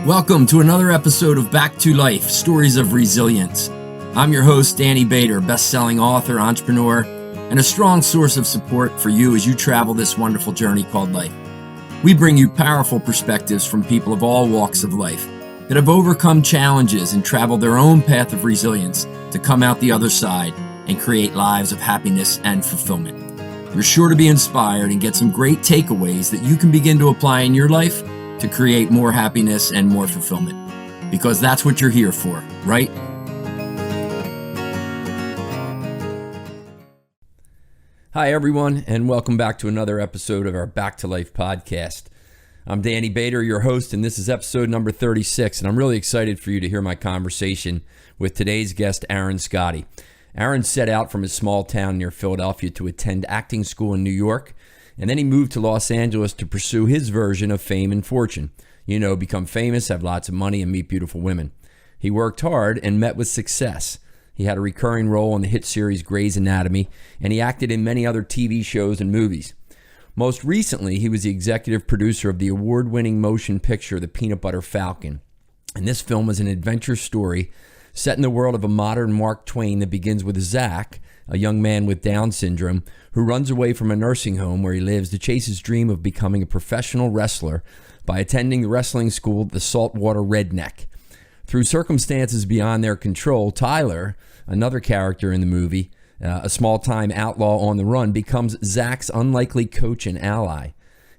Welcome to another episode of Back to Life, Stories of Resilience. I'm your host, Danny Bader, best-selling author, entrepreneur, and a strong source of support for you as you travel this wonderful journey called life. We bring you powerful perspectives from people of all walks of life that have overcome challenges and traveled their own path of resilience to come out the other side and create lives of happiness and fulfillment. You're sure to be inspired and get some great takeaways that you can begin to apply in your life to create more happiness and more fulfillment. Because that's what you're here for, right? Hi, everyone, and welcome back to another episode of our Back to Life podcast. I'm Danny Bader, your host, and this is episode number 36, and I'm really excited for you to hear my conversation with today's guest, Aaron Scotti. Aaron set out from his small town near Philadelphia to attend acting school in New York, and then he moved to Los Angeles to pursue his version of fame and fortune. Become famous, have lots of money, and meet beautiful women. He worked hard and met with success. He had a recurring role on the hit series Grey's Anatomy, and he acted in many other TV shows and movies. Most recently, he was the executive producer of the award-winning motion picture The Peanut Butter Falcon. And this film is an adventure story set in the world of a modern Mark Twain that begins with Zach, a young man with Down syndrome, who runs away from a nursing home where he lives to chase his dream of becoming a professional wrestler by attending the wrestling school, the Saltwater Redneck. Through circumstances beyond their control, Tyler, another character in the movie, a small-time outlaw on the run, becomes Zach's unlikely coach and ally.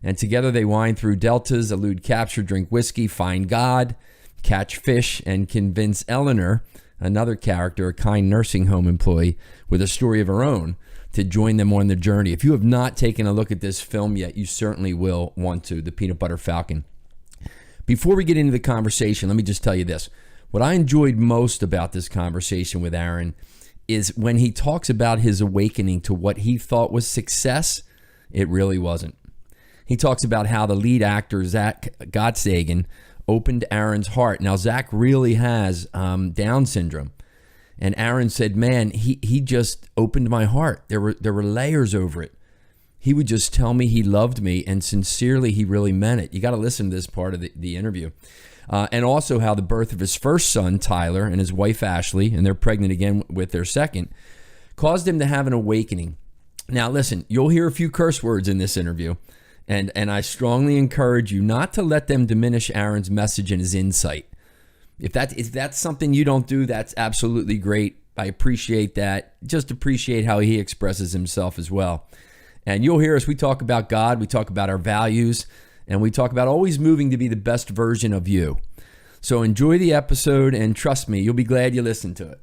And together they wind through deltas, elude capture, drink whiskey, find God, catch fish, and convince Eleanor, another character, a kind nursing home employee with a story of her own, to join them on the journey. If you have not taken a look at this film yet, you certainly will want to, The Peanut Butter Falcon. Before we get into the conversation, let me just tell you this. What I enjoyed most about this conversation with Aaron is when he talks about his awakening to what he thought was success, it really wasn't. He talks about how the lead actor, Zach Gottsagen, opened Aaron's heart. Now, Zach really has Down syndrome. And Aaron said, man, he just opened my heart. There were layers over it. He would just tell me he loved me, and sincerely, he really meant it. You got to listen to this part of the interview. And also how the birth of his first son, Tyler, and his wife, Ashley, and they're pregnant again with their second, caused him to have an awakening. Now, listen, you'll hear a few curse words in this interview, and I strongly encourage you not to let them diminish Aaron's message and his insight. If that's something you don't do, that's absolutely great. I appreciate that. Just appreciate how he expresses himself as well. And you'll hear us, we talk about God, we talk about our values, and we talk about always moving to be the best version of you. So enjoy the episode, and trust me, you'll be glad you listened to it.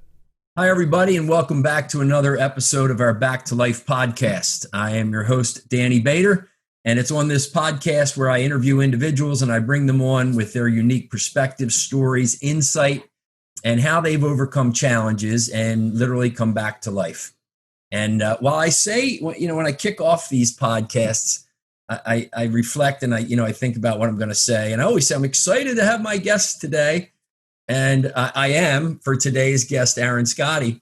Hi, everybody, and welcome back to another episode of our Back to Life podcast. I am your host, Danny Bader. And it's on this podcast where I interview individuals and I bring them on with their unique perspectives, stories, insight, and how they've overcome challenges and literally come back to life. And while I say, when I kick off these podcasts, I reflect and I think about what I'm going to say. And I always say I'm excited to have my guest today. And I am for today's guest, Aaron Scotti.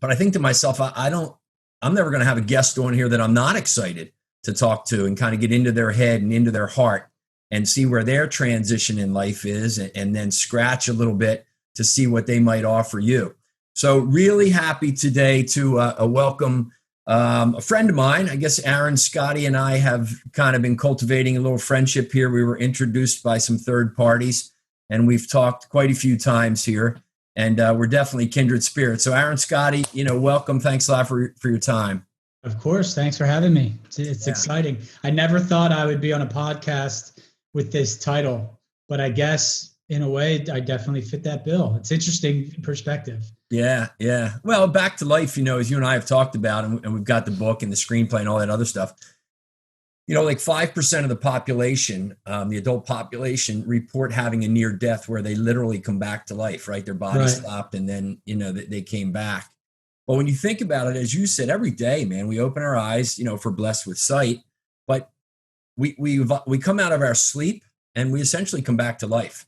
But I think to myself, I'm never going to have a guest on here that I'm not excited to talk to and kind of get into their head and into their heart and see where their transition in life is, and then scratch a little bit to see what they might offer you. So really happy today to welcome a friend of mine. I guess Aaron Scotti and I have kind of been cultivating a little friendship here. We were introduced by some third parties, and we've talked quite a few times here, and we're definitely kindred spirits. So Aaron Scotti, welcome. Thanks a lot for your time. Of course. Thanks for having me. It's exciting. I never thought I would be on a podcast with this title, but I guess in a way I definitely fit that bill. It's interesting perspective. Yeah. Well, Back to Life, as you and I have talked about, and we've got the book and the screenplay and all that other stuff. Like 5% of the population, the adult population, report having a near death where they literally come back to life, right? Their body stopped and then, they came back. But when you think about it, as you said, every day, man, we open our eyes, if we're blessed with sight, but we come out of our sleep and we essentially come back to life.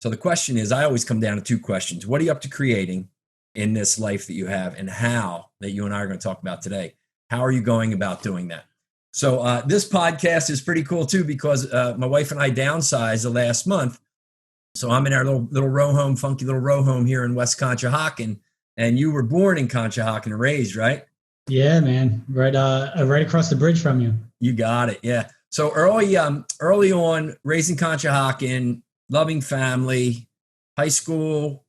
So the question is, I always come down to two questions. What are you up to creating in this life that you have, and how, that you and I are going to talk about today? How are you going about doing that? So this podcast is pretty cool too, because my wife and I downsized the last month. So I'm in our little row home, funky little row home here in West Conshohocken, and you were born in Conshohocken and raised, right? Yeah, man. Right across the bridge from you. You got it. Yeah. So early on, raising Conshohocken, loving family, high school.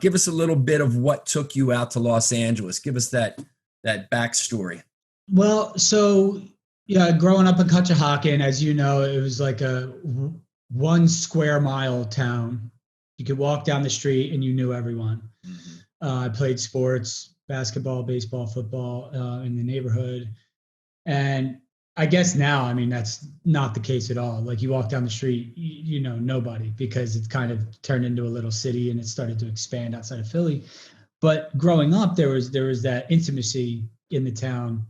Give us a little bit of what took you out to Los Angeles. Give us that backstory. Well, so yeah, growing up in Conshohocken, as you know, it was like a 1 square mile town. You could walk down the street and you knew everyone. Mm-hmm. I played sports, basketball, baseball, football in the neighborhood. And I guess now, I mean, that's not the case at all. Like you walk down the street, you know nobody, because it's kind of turned into a little city and it started to expand outside of Philly. But growing up, there was that intimacy in the town.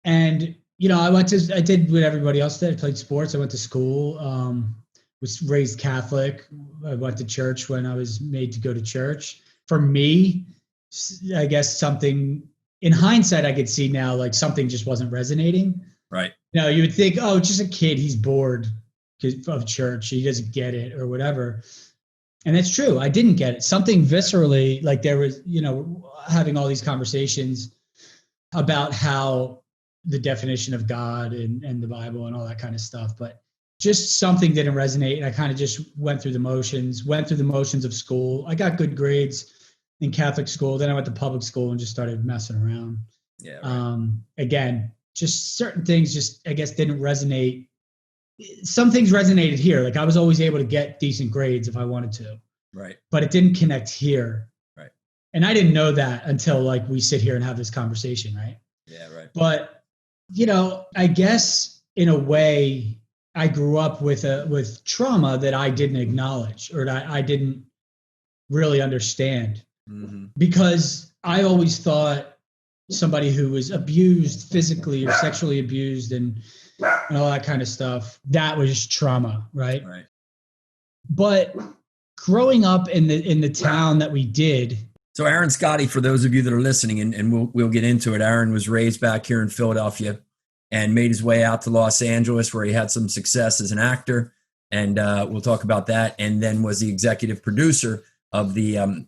And, you know, I did what everybody else did. I played sports. I went to school, was raised Catholic. I went to church when I was made to go to church. For me, I guess something in hindsight, I could see now, like something just wasn't resonating. Right. You know, you would think, oh, just a kid, he's bored of church. He doesn't get it or whatever. And that's true. I didn't get it. Something viscerally, like there was, you know, having all these conversations about how the definition of God and the Bible and all that kind of stuff. But just something didn't resonate. And I kind of just went through the motions of school. I got good grades in Catholic school. Then I went to public school and just started messing around. Yeah. Right. Again, just certain things just, I guess, didn't resonate. Some things resonated here. Like I was always able to get decent grades if I wanted to. Right. But it didn't connect here. Right. And I didn't know that until like we sit here and have this conversation, right? Yeah, right. But, you know, I guess in a way I grew up with trauma that I didn't acknowledge or that I didn't really understand. Mm-hmm. Because I always thought somebody who was abused physically or sexually abused and all that kind of stuff, that was trauma, right? Right. But growing up in the town that we did. So Aaron Scotti, for those of you that are listening, and we'll get into it, Aaron was raised back here in Philadelphia and made his way out to Los Angeles where he had some success as an actor. And we'll talk about that. And then was the executive producer of the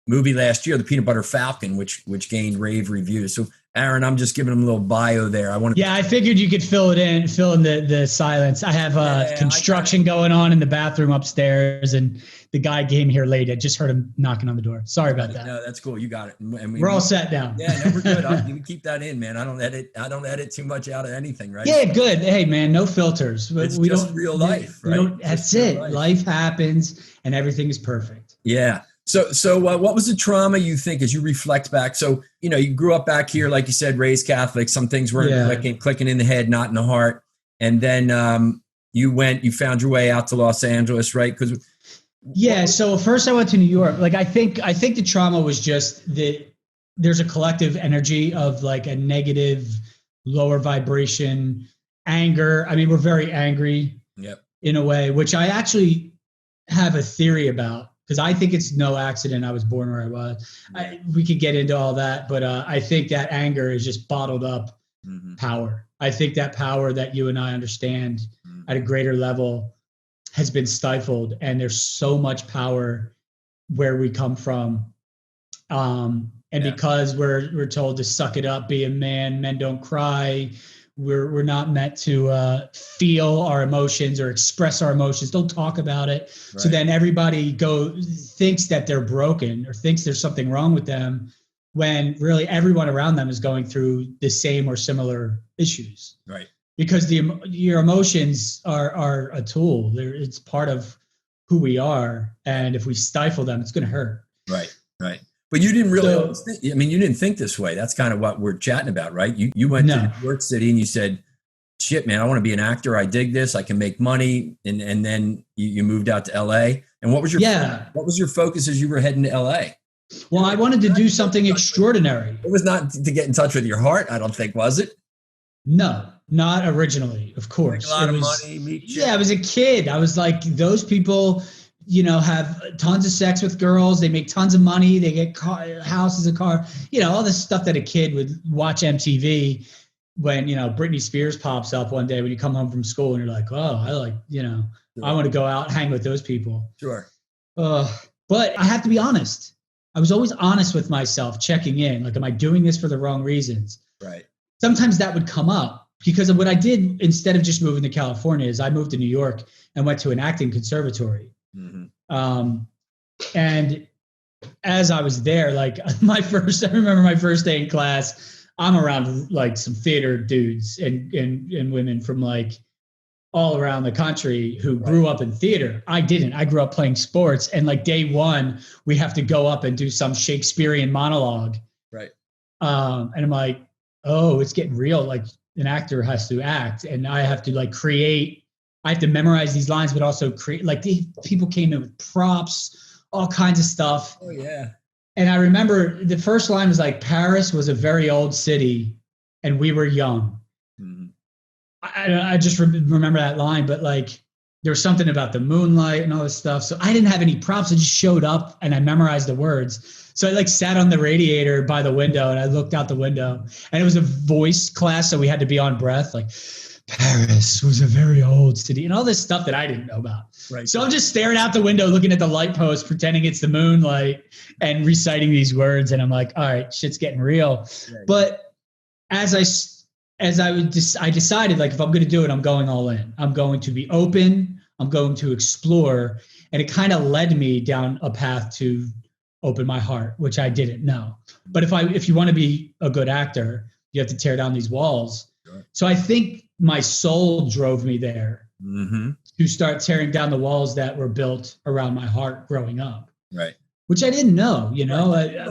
movie last year, the Peanut Butter Falcon, which gained rave reviews. So Aaron, I'm just giving him a little bio there. I figured you could fill in the silence. I have construction going on in the bathroom upstairs, and the guy came here late. I just heard him knocking on the door. Sorry about that. No, that's cool. You got it. And we're all set down. Yeah, no, we're good. You can keep that in, man. I don't edit too much out of anything, right? Yeah, good. Hey, man, no filters. It's just real life, right? That's it. Life happens, and everything is perfect. Yeah. So what was the trauma you think as you reflect back? So, you know, you grew up back here, like you said, raised Catholic. Some things weren't clicking in the head, not in the heart. And then you found your way out to Los Angeles, right? So first I went to New York. Like I think the trauma was just that there's a collective energy of like a negative, lower vibration, anger. I mean, we're very angry in a way, which I actually have a theory about. Because I think it's no accident I was born where I was. We could get into all that, but I think that anger is just bottled up power. I think that power that you and I understand at a greater level has been stifled, and there's so much power where we come from. Because we're told to suck it up, be a man, men don't cry. We're not meant to feel our emotions or express our emotions. Don't talk about it. Right. So then everybody thinks that they're broken or thinks there's something wrong with them, when really everyone around them is going through the same or similar issues. Right. Because your emotions are a tool. It's part of who we are, and if we stifle them, it's going to hurt. Right. Right. But you didn't really, you didn't think this way. That's kind of what we're chatting about, right? You went to New York City and you said, shit, man, I want to be an actor. I dig this. I can make money. And then you moved out to LA. And what was your focus as you were heading to LA? Well, I wanted to do something extraordinary. It was not to get in touch with your heart, I don't think, was it? No, not originally, of course. Make a lot of money. I was a kid. I was like, those people, you know, have tons of sex with girls. They make tons of money. They get houses, a car, you know, all this stuff that a kid would watch MTV when, you know, Britney Spears pops up one day when you come home from school and you're like, oh, I want to go out and hang with those people. Sure. But I have to be honest. I was always honest with myself, checking in. Like, am I doing this for the wrong reasons? Right. Sometimes that would come up because of what I did instead of just moving to California is I moved to New York and went to an acting conservatory. And as I was there, like I remember my first day in class, I'm around like some theater dudes and women from like all around the country who grew up in theater. I didn't. I grew up playing sports. And like day one, we have to go up and do some Shakespearean monologue. Right. And I'm like, oh, it's getting real. Like an actor has to act and I have to like create, I have to memorize these lines, but also create, like people came in with props, all kinds of stuff. Oh yeah. And I remember the first line was like, Paris was a very old city and we were young. I just remember that line, but like there was something about the moonlight and all this stuff. So I didn't have any props. I just showed up and I memorized the words. So I like sat on the radiator by the window and I looked out the window and it was a voice class. So we had to be on breath. Like Paris was a very old city and all this stuff that I didn't know about. Right. So I'm just staring out the window, looking at the light post, pretending it's the moonlight and reciting these words. And I'm like, all right, shit's getting real. Yeah, but I decided like, if I'm going to do it, I'm going all in. I'm going to be open. I'm going to explore. And it kind of led me down a path to open my heart, which I didn't know. But if you want to be a good actor, you have to tear down these walls. Sure. So I think my soul drove me there to start tearing down the walls that were built around my heart growing up. Right. Which I didn't know,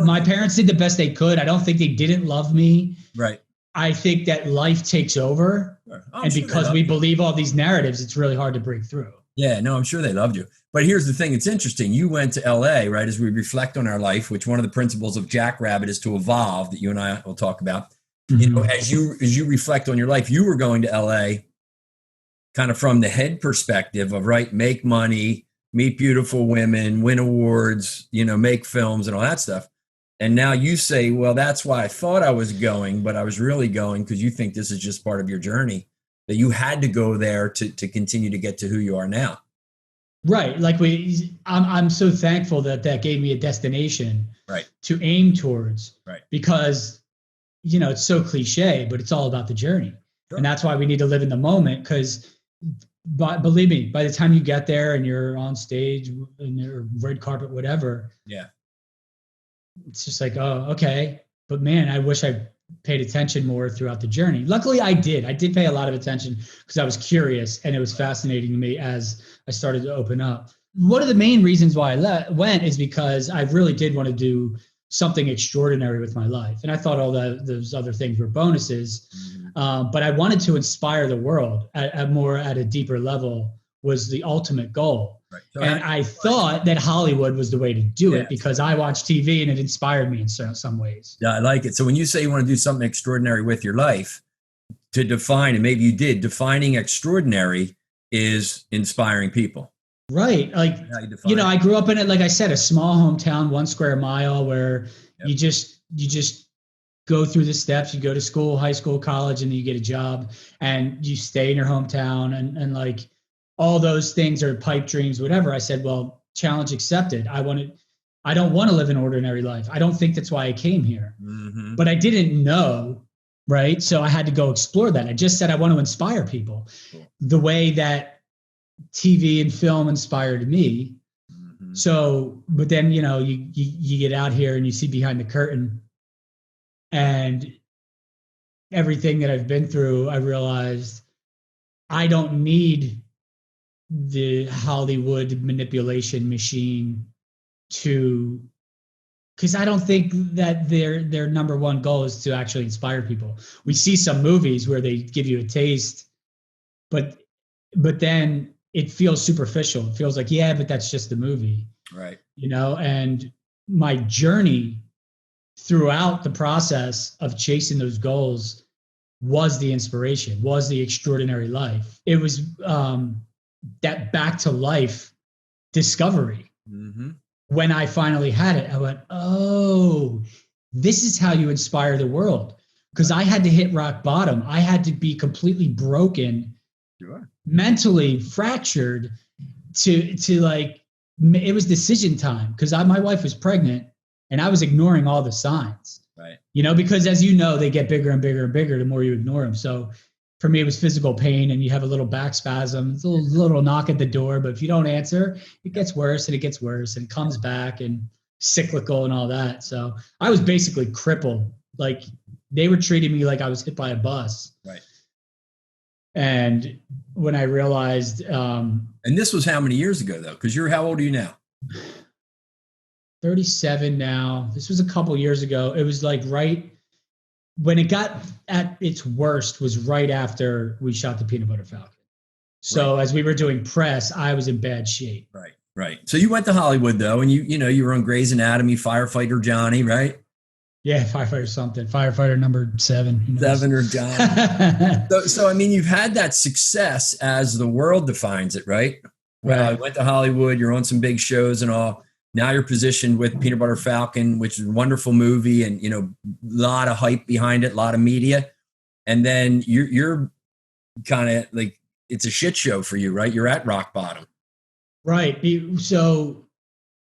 my parents did the best they could. I don't think they didn't love me. Right. I think that life takes over. Sure. And because we believe all these narratives, it's really hard to break through. Yeah, no, I'm sure they loved you. But here's the thing. It's interesting. You went to LA, right? As we reflect on our life, which one of the principles of Jackrabbit is to evolve, that you and I will talk about. As you reflect on your life, you were going to LA kind of from the head perspective of, right, make money, meet beautiful women, win awards, make films and all that stuff. And now you say, well, that's why I thought I was going, but I was really going because you think this is just part of your journey, that you had to go there to continue to get to who you are now. Right. Like I'm so thankful that gave me a destination to aim towards, because, it's so cliche, but it's all about the journey. Sure. And that's why we need to live in the moment, because believe me, by the time you get there and you're on stage and your red carpet, whatever. Yeah. It's just like, oh, okay. But man, I wish I paid attention more throughout the journey. Luckily, I did. I did pay a lot of attention because I was curious and it was fascinating to me as I started to open up. One of the main reasons why I went is because I really did want to do something extraordinary with my life. And I thought all those other things were bonuses. But I wanted to inspire the world at a deeper level was the ultimate goal. Right. So and I thought that Hollywood was the way to do it because I watched TV and it inspired me in some ways. Yeah, I like it. So when you say you want to do something extraordinary with your life, to define, and maybe you did, defining extraordinary is inspiring people. Right. Like, I grew up in it, like I said, a small hometown, 1 square mile where you just go through the steps, you go to school, high school, college, and then you get a job and you stay in your hometown and like, all those things are pipe dreams, whatever. I said, well, challenge accepted. I don't want to live an ordinary life. I don't think that's why I came here, but I didn't know. Right. So I had to go explore that. I just said, I want to inspire people the way that TV and film inspired me. So, but then, you get out here and you see behind the curtain and everything that I've been through, I realized I don't need the Hollywood manipulation machine because I don't think that their number one goal is to actually inspire people. We see some movies where they give you a taste, but then it feels superficial. It feels like, yeah, but that's just the movie. Right. And my journey throughout the process of chasing those goals was the inspiration, was the extraordinary life. It was, that back to life discovery. When I finally had it, I went, oh, this is how you inspire the world. Because I had to hit rock bottom. I had to be completely broken, mentally fractured to like it was decision time because my wife was pregnant and I was ignoring all the signs. Right. You know, because as you know, they get bigger and bigger and bigger the more you ignore them. So for me, it was physical pain, and you have a little back spasm. It's a little knock at the door, but if you don't answer, it gets worse and it gets worse and comes back and cyclical and all that. So I was basically crippled. Like they were treating me like I was hit by a bus. Right. And when I realized, and this was how many years ago though? Because how old are you now? 37 now. This was a couple years ago. It was like right when it got at its worst was right after we shot the Peanut Butter Falcon. So as we were doing press, I was in bad shape. Right. Right. So you went to Hollywood though, and you were on Grey's Anatomy, Firefighter Johnny, right? Yeah, firefighter something. Firefighter number 7. 7 or Johnny. so I mean, you've had that success as the world defines it, right? Well, I went to Hollywood. You're on some big shows and all. Now you're positioned with Peanut Butter Falcon, which is a wonderful movie, and a lot of hype behind it, a lot of media. And then you're kind of like it's a shit show for you, right? You're at rock bottom. Right. So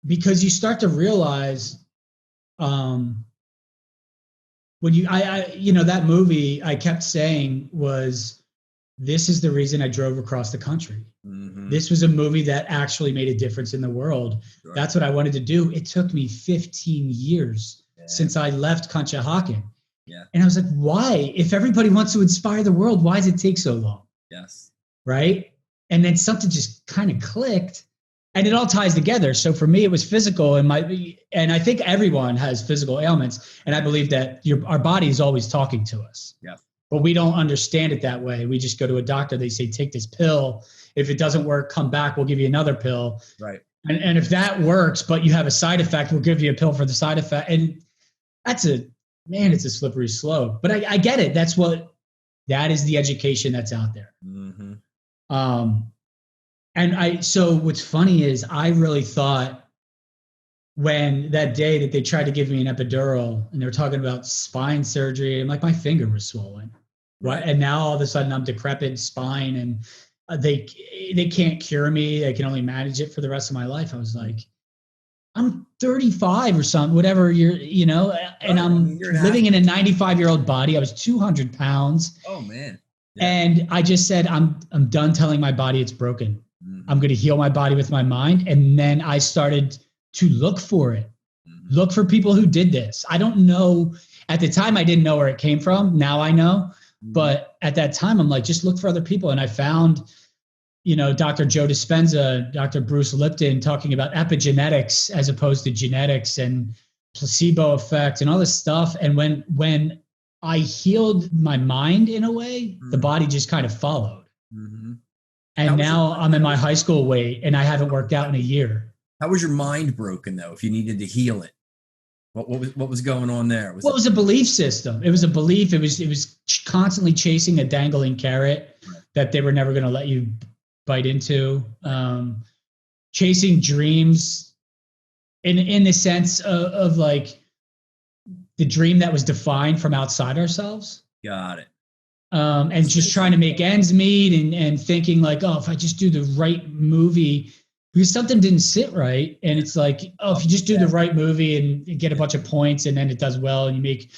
because you start to realize when that movie I kept saying was, this is the reason I drove across the country. Mm-hmm. This was a movie that actually made a difference in the world. Sure. That's what I wanted to do. It took me 15 years since I left Conshohocken. Yeah. And I was like, why? If everybody wants to inspire the world, why does it take so long? Yes. Right. And then something just kind of clicked, and it all ties together. So for me, it was physical, and I think everyone has physical ailments. And I believe that our body is always talking to us. Yeah. But we don't understand it that way. We just go to a doctor. They say, take this pill. If it doesn't work, come back. We'll give you another pill. Right. And if that works, but you have a side effect, we'll give you a pill for the side effect. And it's a slippery slope. But I get it. That is the education that's out there. Mm-hmm. So what's funny is I really thought when that day that they tried to give me an epidural and they were talking about spine surgery, and like my finger was swollen. Right. And now all of a sudden I'm decrepit spine, and they can't cure me. They can only manage it for the rest of my life. I was like, I'm 35 or something, whatever and I'm living in a 95-year-old body. I was 200 pounds. Oh man. Yeah. And I just said, I'm done telling my body it's broken. Mm-hmm. I'm going to heal my body with my mind. And then I started to look for it, look for people who did this. I don't know. At the time, I didn't know where it came from. Now I know. But at that time, I'm like, just look for other people. And I found, Dr. Joe Dispenza, Dr. Bruce Lipton talking about epigenetics as opposed to genetics and placebo effect and all this stuff. And when I healed my mind in a way, the body just kind of followed. Mm-hmm. And now I'm in my high school weight and I haven't worked out in a year. How was your mind broken though, if you needed to heal it? What was going on there? It was a belief system. It was a belief. It was constantly chasing a dangling carrot that they were never going to let you bite into. Chasing dreams in the sense of like the dream that was defined from outside ourselves. Got it. And just trying to make ends meet and thinking like, oh, if I just do the right movie, because something didn't sit right. And it's like, oh, if you just do the right movie and get a bunch of points and then it does well and you make,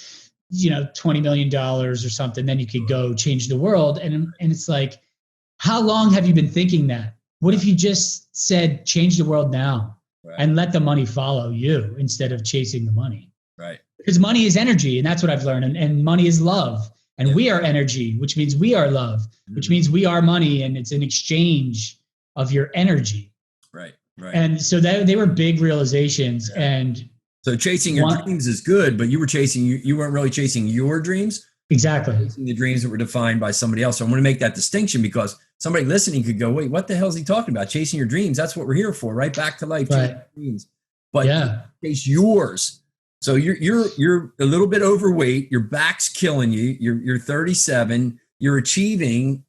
$20 million or something, then you could go change the world. And it's like, how long have you been thinking that? What if you just said, change the world now and let the money follow you instead of chasing the money? Right. Because money is energy. And that's what I've learned. And money is love. And we are energy, which means we are love, which means we are money. And it's an exchange of your energy. Right. And so they were big realizations. Yeah. And so chasing your dreams is good, but you weren't really chasing your dreams. Exactly. Chasing the dreams that were defined by somebody else. So I'm going to make that distinction because somebody listening could go, wait, what the hell is he talking about? Chasing your dreams. That's what we're here for, right? Back to life. Right. Dreams. But chase yours. So you're a little bit overweight. Your back's killing you. You're 37. You're achieving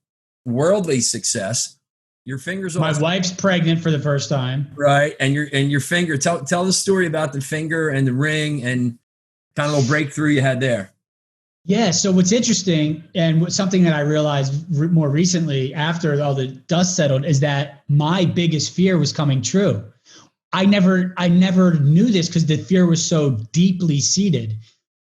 worldly success. Your fingers. My wife's pregnant for the first time. Right, and your finger. Tell the story about the finger and the ring and kind of a little breakthrough you had there. Yeah. So what's interesting and something that I realized more recently after all the dust settled is that my biggest fear was coming true. I never knew this because the fear was so deeply seated.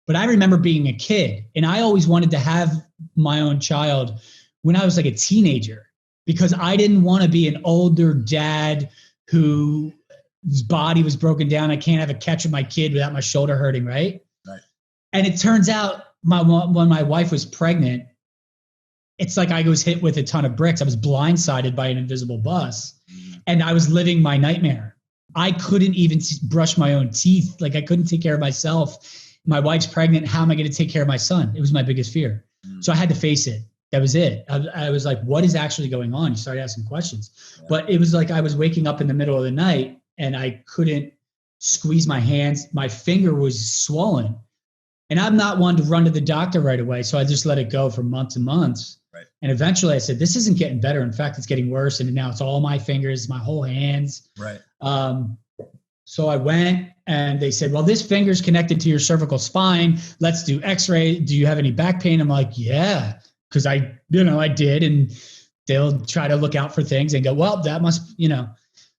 But I remember being a kid, and I always wanted to have my own child when I was like a teenager, because I didn't want to be an older dad whose body was broken down. I can't have a catch of my kid without my shoulder hurting, right? Right. And it turns out when my wife was pregnant, it's like I was hit with a ton of bricks. I was blindsided by an invisible bus, and I was living my nightmare. I couldn't even brush my own teeth. Like, I couldn't take care of myself. My wife's pregnant. How am I going to take care of my son? It was my biggest fear. So I had to face it. That was it. I was like, what is actually going on? You started asking questions. Yeah. But it was like I was waking up in the middle of the night and I couldn't squeeze my hands. My finger was swollen. And I'm not one to run to the doctor right away. So I just let it go for months and months. Right. And eventually I said, this isn't getting better. In fact, it's getting worse. And now it's all my fingers, my whole hands. Right. So I went and they said, well, this finger's connected to your cervical spine. Let's do x-ray. Do you have any back pain? I'm like, yeah, because I did. And they'll try to look out for things and go, well, that must,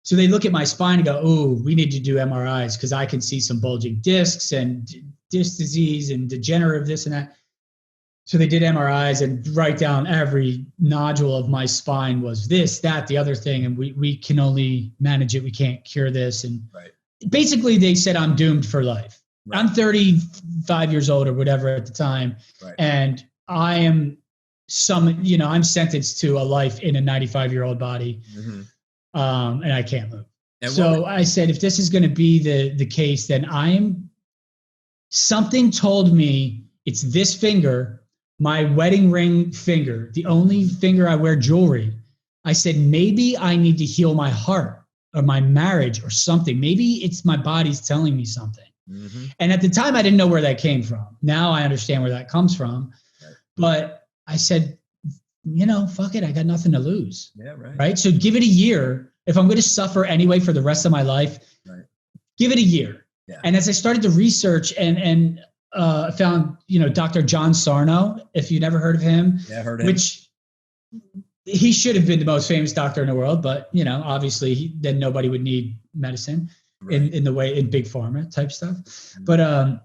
So they look at my spine and go, oh, we need to do MRIs because I can see some bulging discs and disc disease and degenerative this and that. So they did MRIs and write down every nodule of my spine was this, that, the other thing. And we can only manage it. We can't cure this. And basically they said I'm doomed for life. Right. I'm 35 years old or whatever at the time. Right. And I am I'm sentenced to a life in a 95-year-old body. Mm-hmm. And I can't move. So I said, if this is going to be the case, then something told me it's this finger, my wedding ring finger, the only finger I wear jewelry. I said, maybe I need to heal my heart or my marriage or something. Maybe it's my body's telling me something. Mm-hmm. And at the time, I didn't know where that came from. Now I understand where that comes from. Right. But I said, fuck it. I got nothing to lose. Yeah, right. So give it a year. If I'm going to suffer anyway for the rest of my life, give it a year. Yeah. And as I started to research and found, Dr. John Sarno, if you've never heard of him, heard of him. Which he should have been the most famous doctor in the world, but obviously then nobody would need medicine in the way in big pharma type stuff. Mm-hmm. But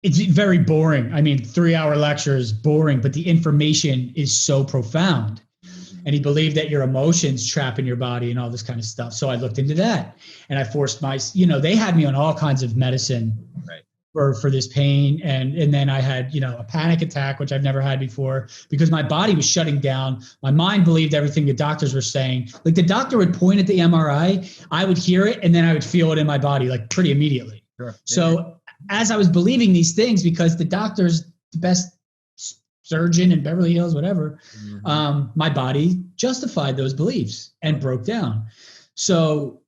it's very boring. I mean, 3-hour lecture is boring, but the information is so profound. Mm-hmm. And he believed that your emotions trap in your body and all this kind of stuff. So I looked into that and I forced they had me on all kinds of medicine. Right. For this pain. And then I had, a panic attack, which I've never had before because my body was shutting down. My mind believed everything the doctors were saying. Like the doctor would point at the MRI, I would hear it, and then I would feel it in my body like pretty immediately. Sure. So as I was believing these things, because the doctor's the best surgeon in Beverly Hills, whatever, mm-hmm. My body justified those beliefs and broke down. So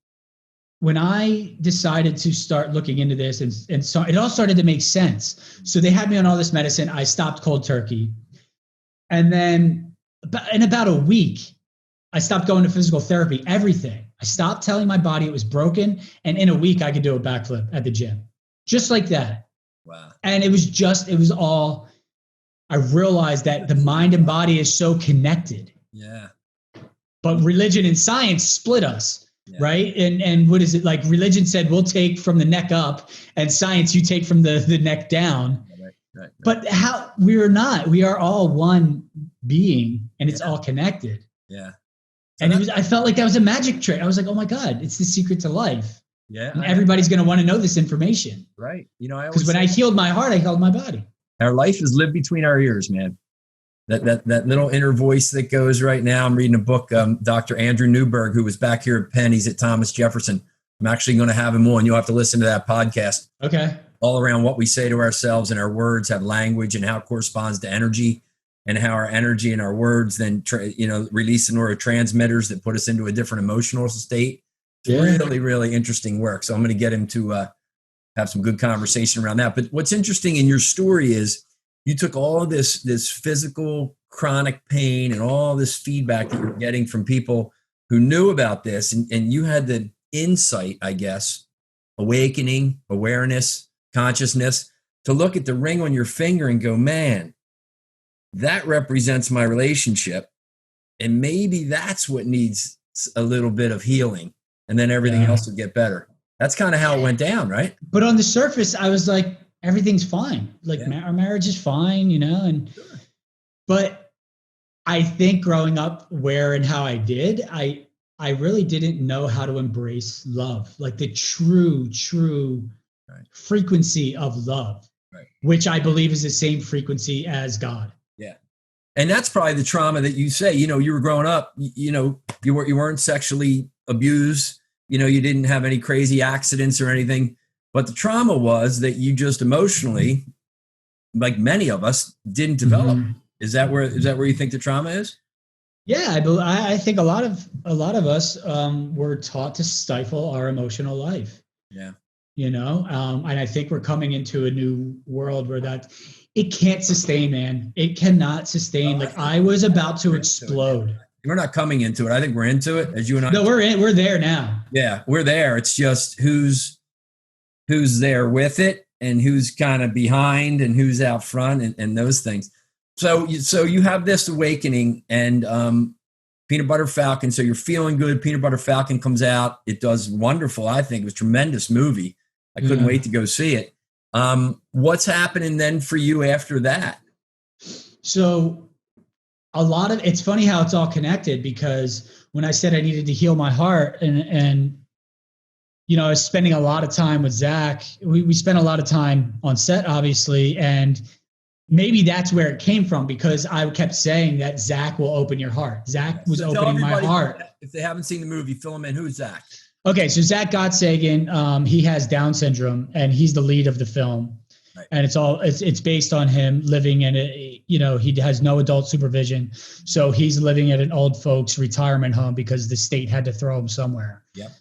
when I decided to start looking into this and so it all started to make sense. So they had me on all this medicine. I stopped cold turkey. And then in about a week, I stopped going to physical therapy, everything. I stopped telling my body it was broken. And in a week, I could do a backflip at the gym, just like that. Wow. And it was all, I realized that the mind and body is so connected. Yeah. But religion and science split us. Yeah. Right. And what is it like? Religion said, we'll take from the neck up, and science, you take from the neck down. Right. But we are all one being, and it's all connected. Yeah. So and I felt like that was a magic trick. I was like, oh my God, it's the secret to life. Yeah. And everybody's going to want to know this information. Right. Because when I healed my heart, I healed my body. Our life is lived between our ears, man. That little inner voice that goes right now. I'm reading a book, Dr. Andrew Newberg, who was back here at Penn. He's at Thomas Jefferson. I'm actually going to have him on. You'll have to listen to that podcast. Okay. All around what we say to ourselves, and our words have language and how it corresponds to energy, and how our energy and our words then, release neurotransmitters that put us into a different emotional state. Yeah. Really, really interesting work. So I'm going to get him to have some good conversation around that. But what's interesting in your story is, you took all of this physical chronic pain and all this feedback that you're getting from people who knew about this, and you had the insight, I guess, awakening, awareness, consciousness, to look at the ring on your finger and go, man, that represents my relationship. And maybe that's what needs a little bit of healing, and then everything else would get better. That's kind of how it went down, right? But on the surface, I was like, everything's fine. Like our marriage is fine, and but I think growing up where and how I did, I really didn't know how to embrace love, like the true frequency of love, which I believe is the same frequency as God. Yeah. And that's probably the trauma that you say, you were growing up, you weren't sexually abused, you didn't have any crazy accidents or anything, but the trauma was that you just emotionally, like many of us, didn't develop. Mm-hmm. Is that where you think the trauma is? Yeah, I think a lot of us were taught to stifle our emotional life. Yeah. And I think we're coming into a new world where it can't sustain, man. It cannot sustain. Like I was about to explode. We're not coming into it. I think we're into it, as you and I. No, we're there now. Yeah, we're there. It's just who's there with it and who's kind of behind and who's out front and those things. So you have this awakening and Peanut Butter Falcon. So you're feeling good. Peanut Butter Falcon comes out. It does wonderful. I think it was a tremendous movie. I couldn't wait to go see it. What's happening then for you after that? So it's funny how it's all connected, because when I said I needed to heal my heart and I was spending a lot of time with Zach, we spent a lot of time on set, obviously. And maybe that's where it came from, because I kept saying that Zach will open your heart. Zach was opening my heart. If they haven't seen the movie, fill them in. Who's Zach? Okay, so Zach Gottsagen, he has Down syndrome, and he's the lead of the film. Right. And it's based on him living in he has no adult supervision. So he's living at an old folks retirement home because the state had to throw him somewhere. Yep.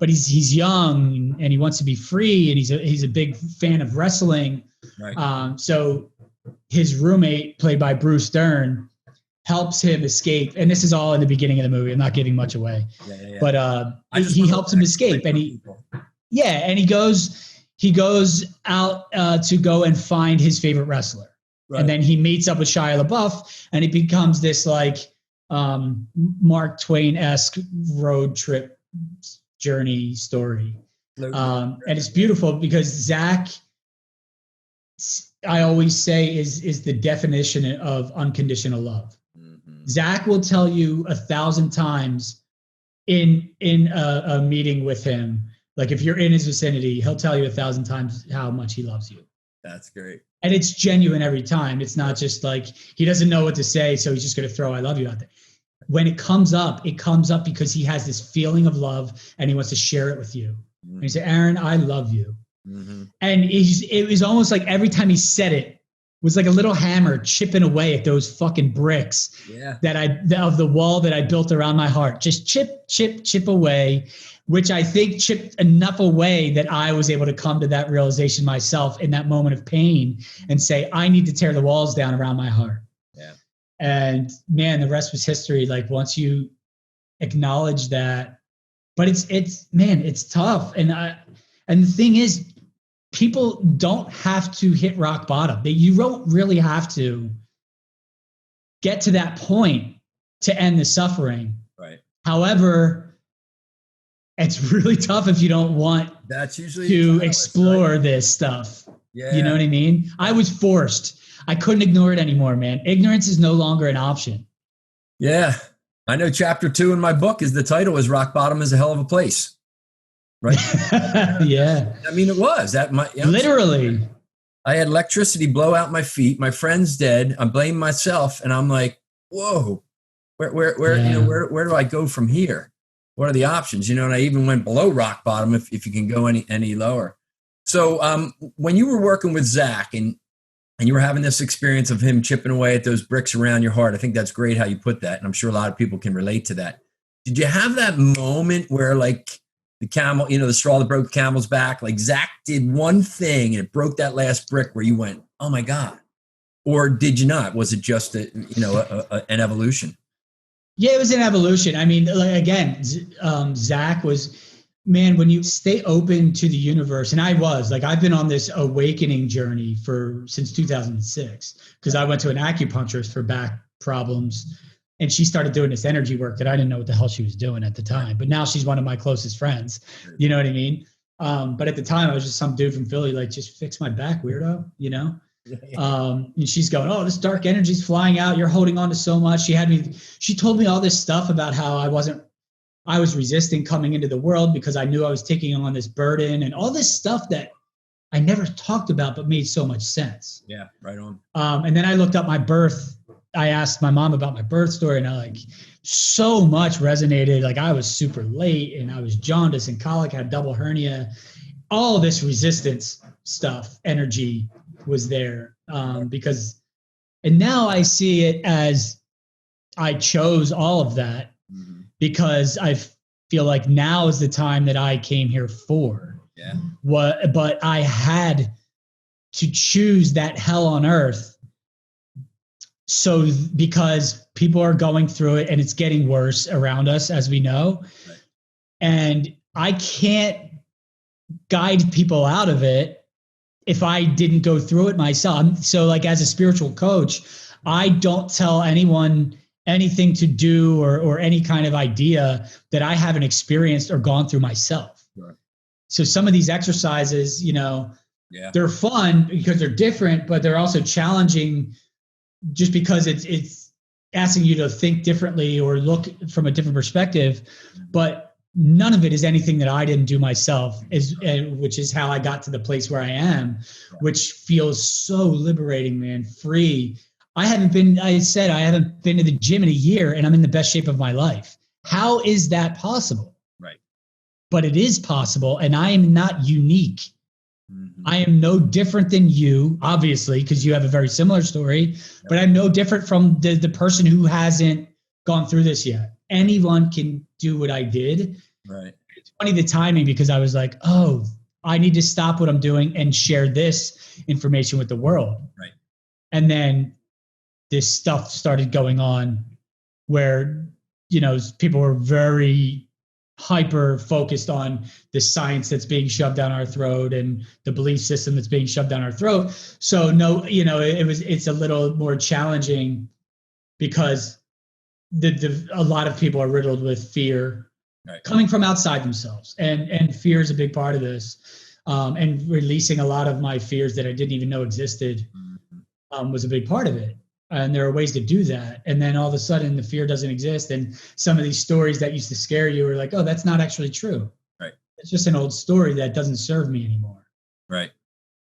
But he's young and he wants to be free, and he's a big fan of wrestling. Right. So his roommate, played by Bruce Dern, helps him escape. And this is all in the beginning of the movie. I'm not giving much away. Yeah. But he helps him escape, and he goes out to go and find his favorite wrestler. Right. And then he meets up with Shia LaBeouf, and it becomes this like Mark Twain-esque road trip journey story. And it's beautiful because Zach, I always say, is the definition of unconditional love. Mm-hmm. Zach will tell you 1,000 times in a meeting with him, like if you're in his vicinity, he'll tell you 1,000 times how much he loves you. That's great. And it's genuine every time. It's not just like he doesn't know what to say, so he's just going to throw "I love you" out there. When it comes up because he has this feeling of love and he wants to share it with you. Mm-hmm. And he said, "Aaron, I love you." Mm-hmm. And it was almost like every time he said it was like a little hammer chipping away at those fucking bricks of the wall that I built around my heart. Just chip away, which I think chipped enough away that I was able to come to that realization myself in that moment of pain and say, I need to tear the walls down around my heart. Yeah. And man, the rest was history. Like once you acknowledge that, but it's tough. And the thing is, people don't have to hit rock bottom. You don't really have to get to that point to end the suffering. Right. However, it's really tough if you don't want to explore this stuff. Yeah. You know what I mean? I was forced. I couldn't ignore it anymore, man. Ignorance is no longer an option. Yeah. I know chapter 2 in my book the title is Rock Bottom is a Hell of a Place. Right. Yeah. I mean, it was literally. I had electricity blow out my feet. My friend's dead. I blame myself, and I'm like, whoa, where do I go from here? What are the options? And I even went below rock bottom if you can go any lower. So when you were working with Zach and you were having this experience of him chipping away at those bricks around your heart, I think that's great how you put that, and I'm sure a lot of people can relate to that. Did you have that moment where like the camel, the straw that broke the camel's back, like Zach did one thing and it broke that last brick where you went, oh my God? Or did you not? Was it just an evolution? Yeah, it was an evolution. I mean, again, Zach was, man, when you stay open to the universe, and I've been on this awakening journey since 2006, because I went to an acupuncturist for back problems And she started doing this energy work that I didn't know what the hell she was doing at the time. But now she's one of my closest friends. You know what I mean? But at the time, I was just some dude from Philly, like, just fix my back, weirdo, you know? And she's going, oh, this dark energy's flying out. You're holding on to so much. She told me all this stuff about how I was resisting coming into the world because I knew I was taking on this burden and all this stuff that I never talked about, but made so much sense. Yeah, right on. And then I looked up my birth. I asked my mom about my birth story, and so much resonated. Like, I was super late, and I was jaundiced and colic, had double hernia. All this resistance stuff, energy was there and now I see it as I chose all of that because I feel like now is the time that I came here for. Yeah. But I had to choose that hell on earth. So because people are going through it and it's getting worse around us, as we know, right. And I can't guide people out of it if I didn't go through it myself. So like, as a spiritual coach, I don't tell anyone anything to do or any kind of idea that I haven't experienced or gone through myself. Right. So some of these exercises, they're fun because they're different, but they're also challenging just because it's asking you to think differently or look from a different perspective. But none of it is anything that I didn't do myself, which is how I got to the place where I am, which feels so liberating, man, free. I haven't been to the gym in a year and I'm in the best shape of my life. How is that possible? Right. But it is possible, and I am not unique. Mm-hmm. I am no different than you, obviously, because you have a very similar story, but I'm no different from the person who hasn't gone through this yet. Anyone can do what I did. Right. It's funny, the timing, because I was like, oh, I need to stop what I'm doing and share this information with the world. Right. And then this stuff started going on where, people were very hyper focused on the science that's being shoved down our throat and the belief system that's being shoved down our throat. So it's a little more challenging because a lot of people are riddled with fear coming from outside themselves, and fear is a big part of this. And releasing a lot of my fears that I didn't even know existed was a big part of it. And there are ways to do that. And then all of a sudden the fear doesn't exist. And some of these stories that used to scare you are like, oh, that's not actually true. Right. It's just an old story that doesn't serve me anymore. Right.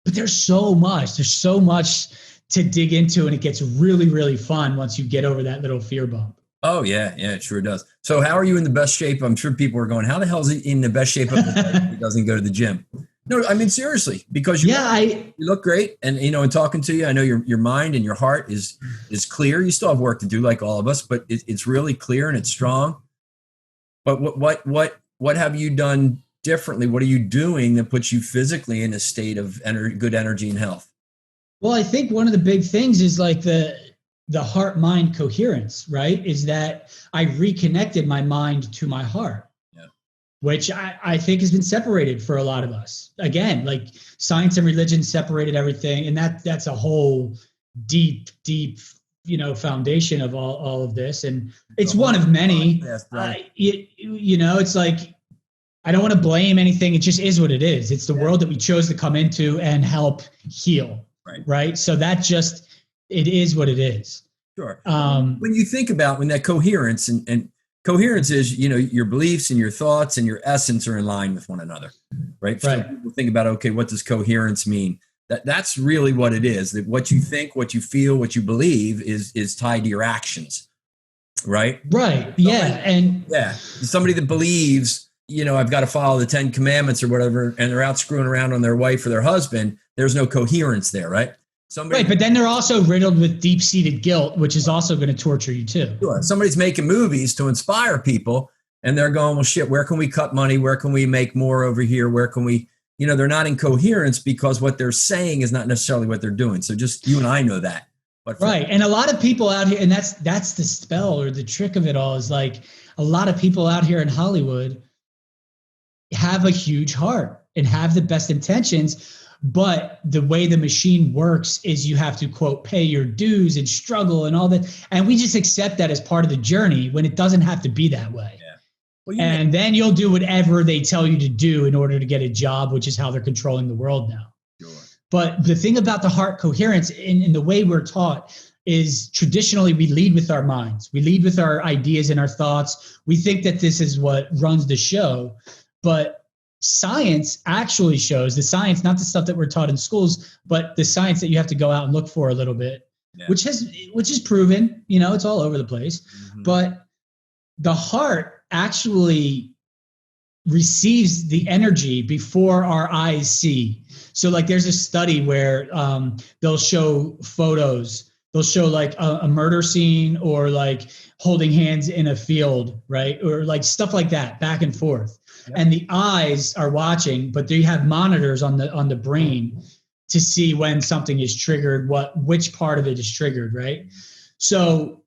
But there's so much to dig into, and it gets really, really fun once you get over that little fear bump. Oh yeah. Yeah, it sure does. So how are you in the best shape? I'm sure people are going, how the hell is he in the best shape of his life if he doesn't go to the gym? No, I mean, seriously, because you look great. And, in talking to you, I know your mind and your heart is clear. You still have work to do, like all of us, but it's really clear and it's strong. But what have you done differently? What are you doing that puts you physically in a state of good energy and health? Well, I think one of the big things is like the heart-mind coherence, right? Is that I reconnected my mind to my heart. Which I think has been separated for a lot of us. Again, like science and religion separated everything. And that's a whole deep, foundation of all of this. And it's one of many. It's like, I don't want to blame anything. It just is what it is. It's the world that we chose to come into and help heal. Right. So it is what it is. Sure. When you think about that coherence and coherence is, your beliefs and your thoughts and your essence are in line with one another, right? So people think about, okay, what does coherence mean? That's really what it is. That what you think, what you feel, what you believe is tied to your actions, right? Right. Somebody that believes, I've got to follow the 10 commandments or whatever, and they're out screwing around on their wife or their husband, there's no coherence there, right? But then they're also riddled with deep-seated guilt, which is also going to torture you too. Sure. Somebody's making movies to inspire people, and they're going, well, shit, where can we cut money? Where can we make more over here? Where can we, they're not in coherence because what they're saying is not necessarily what they're doing. So just you and I know that. But and a lot of people out here, and that's the spell or the trick of it all, is like a lot of people out here in Hollywood have a huge heart and have the best intentions. But the way the machine works is you have to, quote, pay your dues and struggle and all that. And we just accept that as part of the journey when it doesn't have to be that way. Yeah. Well, and then you'll do whatever they tell you to do in order to get a job, which is how they're controlling the world now. Sure. But the thing about the heart coherence in the way we're taught is traditionally we lead with our minds. We lead with our ideas and our thoughts. We think that this is what runs the show. But science actually shows, the science, not the stuff that we're taught in schools, but the science that you have to go out and look for a little bit, which is proven, it's all over the place. Mm-hmm. But the heart actually receives the energy before our eyes see. So like there's a study where they'll show photos. They'll show like a murder scene or like holding hands in a field, right? Or like stuff like that, back and forth. Yep. And the eyes are watching, but they have monitors on the brain to see when something is triggered, which part of it is triggered, right? So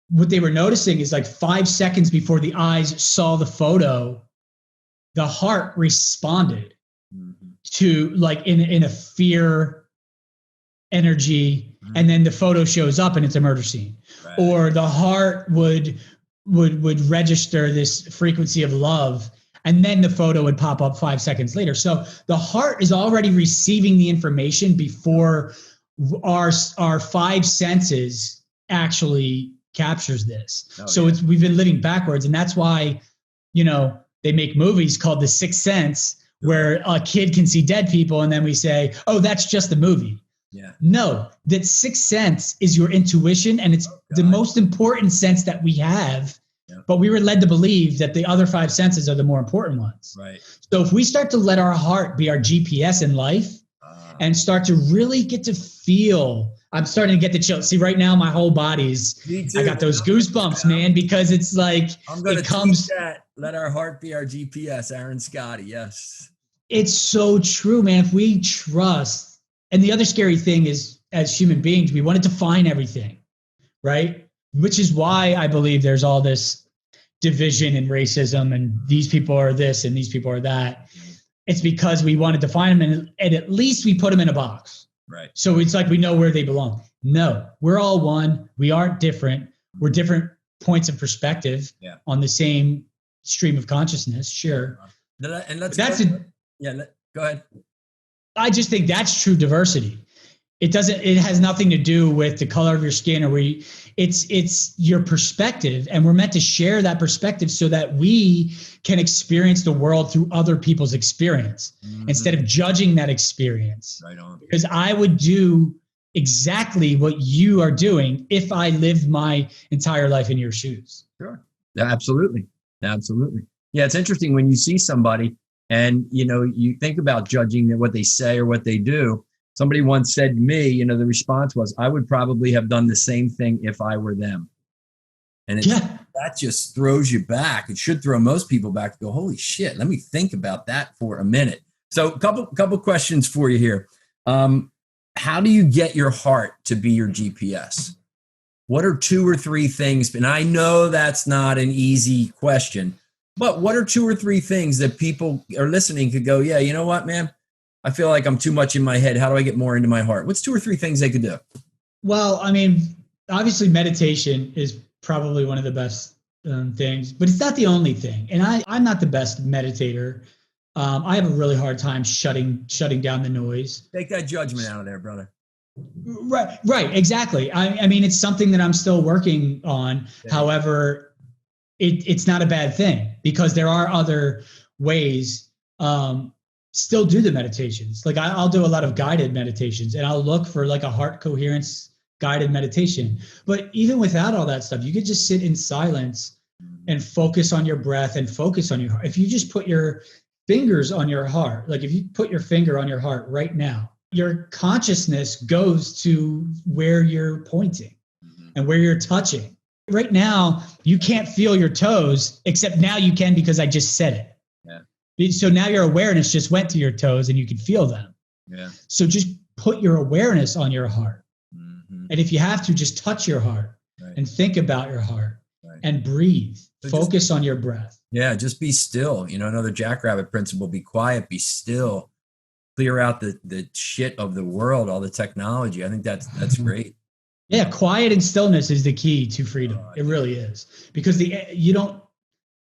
what they were noticing is like 5 seconds before the eyes saw the photo, the heart responded to like in a fear energy, and then the photo shows up and it's a murder scene. Right. Or the heart would register this frequency of love, and then the photo would pop up 5 seconds later. So the heart is already receiving the information before our five senses actually captures this. We've been living backwards, and that's why, they make movies called The Sixth Sense, where a kid can see dead people, and then we say, oh, that's just a movie. Yeah. No, that sixth sense is your intuition, and it's the most important sense that we have. Yep. But we were led to believe that the other five senses are the more important ones. Right. So if we start to let our heart be our GPS in life and start to really get to feel, I'm starting to get the chill. See, right now my whole body's, I got those goosebumps, man, because it's like, I'm going to teach that. Let our heart be our GPS, Aaron Scotti. Yes. It's so true, man. If we trust, and the other scary thing is, as human beings, we want to define everything, right? Which is why I believe there's all this division and racism, and these people are this and these people are that. It's because we want to define them, and at least we put them in a box. Right. So it's like we know where they belong. No, we're all one. We aren't different. We're different points of perspective on the same stream of consciousness. Sure. And let's go ahead. I just think that's true diversity. It has nothing to do with the color of your skin it's your perspective, and we're meant to share that perspective so that we can experience the world through other people's experience instead of judging that experience. Right on. Because I would do exactly what you are doing if I lived my entire life in your shoes. Sure. Yeah, absolutely. Absolutely. Yeah. It's interesting when you see somebody and, you think about judging what they say or what they do. Somebody once said to me, the response was, I would probably have done the same thing if I were them. And that just throws you back. It should throw most people back to go, holy shit, let me think about that for a minute. So a couple questions for you here. How do you get your heart to be your GPS? What are 2 or 3 things? And I know that's not an easy question, but what are 2 or 3 things that people are listening could go, yeah, you know what, man? I feel like I'm too much in my head. How do I get more into my heart? What's 2 or 3 things they could do? Well, I mean, obviously meditation is probably one of the best things, but it's not the only thing. And I'm not the best meditator. I have a really hard time shutting down the noise. Take that judgment out of there, brother. Right, exactly. I mean, it's something that I'm still working on. Yeah. However, it's not a bad thing because there are other ways. Still do the meditations. Like I'll do a lot of guided meditations, and I'll look for like a heart coherence guided meditation. But even without all that stuff, you could just sit in silence and focus on your breath and focus on your heart. If you just put your fingers on your heart, like if you put your finger on your heart right now, your consciousness goes to where you're pointing and where you're touching. Right now, you can't feel your toes, except now you can because I just said it. So now your awareness just went to your toes and you can feel them. Yeah. So just put your awareness on your heart. And if you have to, just touch your heart and think about your heart and breathe. So focus on your breath. Yeah, just be still. Another jackrabbit principle: be quiet, be still, clear out the shit of the world, all the technology. I think that's great. Yeah, quiet and stillness is the key to freedom. It really is, because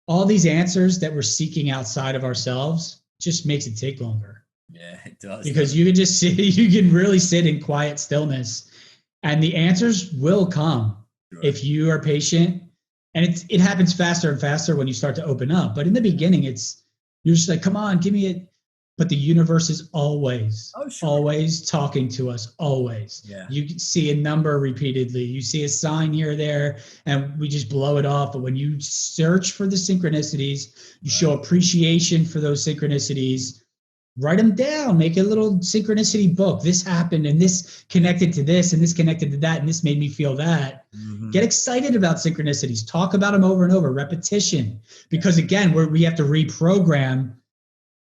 all these answers that we're seeking outside of ourselves just makes it take longer. Yeah, it does. Because you can just sit, you can really sit in quiet stillness, and the answers will come if you are patient. And it happens faster and faster when you start to open up. But in the beginning, you're just like, come on, give me it. But the universe is always talking to us, always. Yeah. You see a number repeatedly. You see a sign here or there, and we just blow it off. But when you search for the synchronicities, you show appreciation for those synchronicities, write them down, make a little synchronicity book. This happened, and this connected to this, and this connected to that, and this made me feel that. Mm-hmm. Get excited about synchronicities. Talk about them over and over. Repetition. Because again, we have to reprogram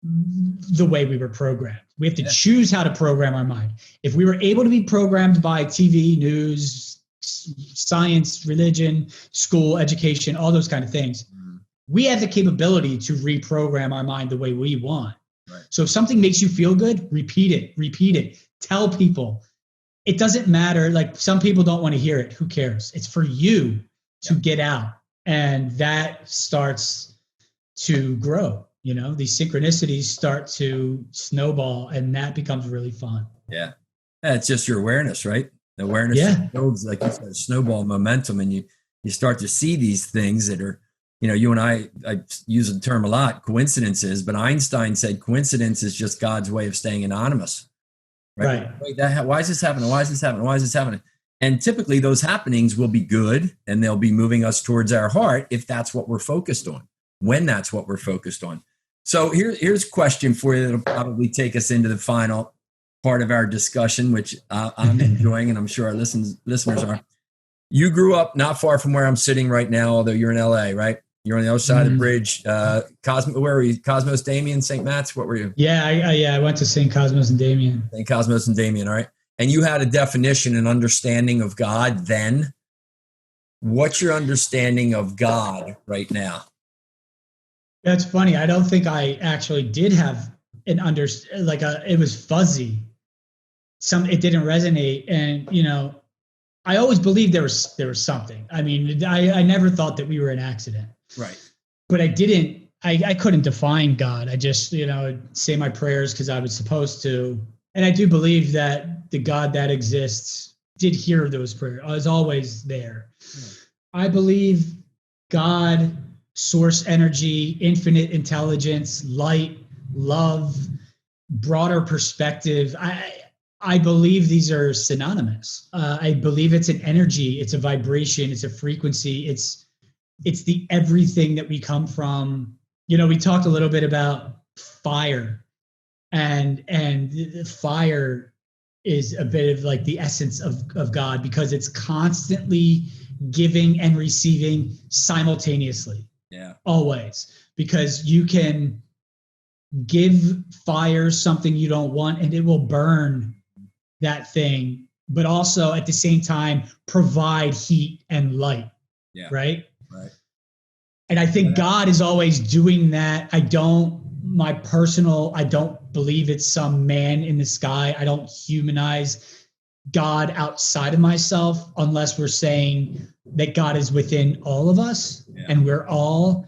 the way we were programmed. We have to choose how to program our mind. If we were able to be programmed by TV, news, science, religion, school, education, all those kind of things, we have the capability to reprogram our mind the way we want. Right. So if something makes you feel good, repeat it. Tell people. It doesn't matter. Like, some people don't want to hear it. Who cares? It's for you to get out. And that starts to grow. These synchronicities start to snowball, and that becomes really fun. Yeah. It's just your awareness, right? The awareness builds, like you said, snowball momentum, and you start to see these things that are, you and I use the term a lot, coincidences, but Einstein said coincidence is just God's way of staying anonymous. Right. Why is this happening? Why is this happening? Why is this happening? And typically those happenings will be good, and they'll be moving us towards our heart if that's what we're focused on, when that's what we're focused on. So here's a question for you that'll probably take us into the final part of our discussion, which I'm enjoying, and I'm sure our listeners are. You grew up not far from where I'm sitting right now, although you're in LA, right? You're on the other side of the bridge. Where were you? Cosmos, Damien, St. Matt's? What were you? Yeah, I went to St. Cosmos and Damien. St. Cosmos and Damien, all right. And you had a definition and understanding of God then. What's your understanding of God right now? That's funny. I don't think I actually did have an it was fuzzy. It didn't resonate. And, I always believed there was something. I mean, I never thought that we were an accident. Right. But I couldn't define God. I just, say my prayers because I was supposed to. And I do believe that the God that exists did hear those prayers. I was always there. Yeah. I believe God, source energy, infinite intelligence, light, love, broader perspective. I believe these are synonymous. I believe it's an energy, it's a vibration, it's a frequency, it's the everything that we come from. We talked a little bit about fire, and fire is a bit of like the essence of God, because it's constantly giving and receiving simultaneously. Yeah. Always. Because you can give fire something you don't want, and it will burn that thing, but also at the same time provide heat and light. Yeah. Right. And I think God is always doing that. I don't believe it's some man in the sky. I don't humanize God outside of myself, unless we're saying that God is within all of us, and we're all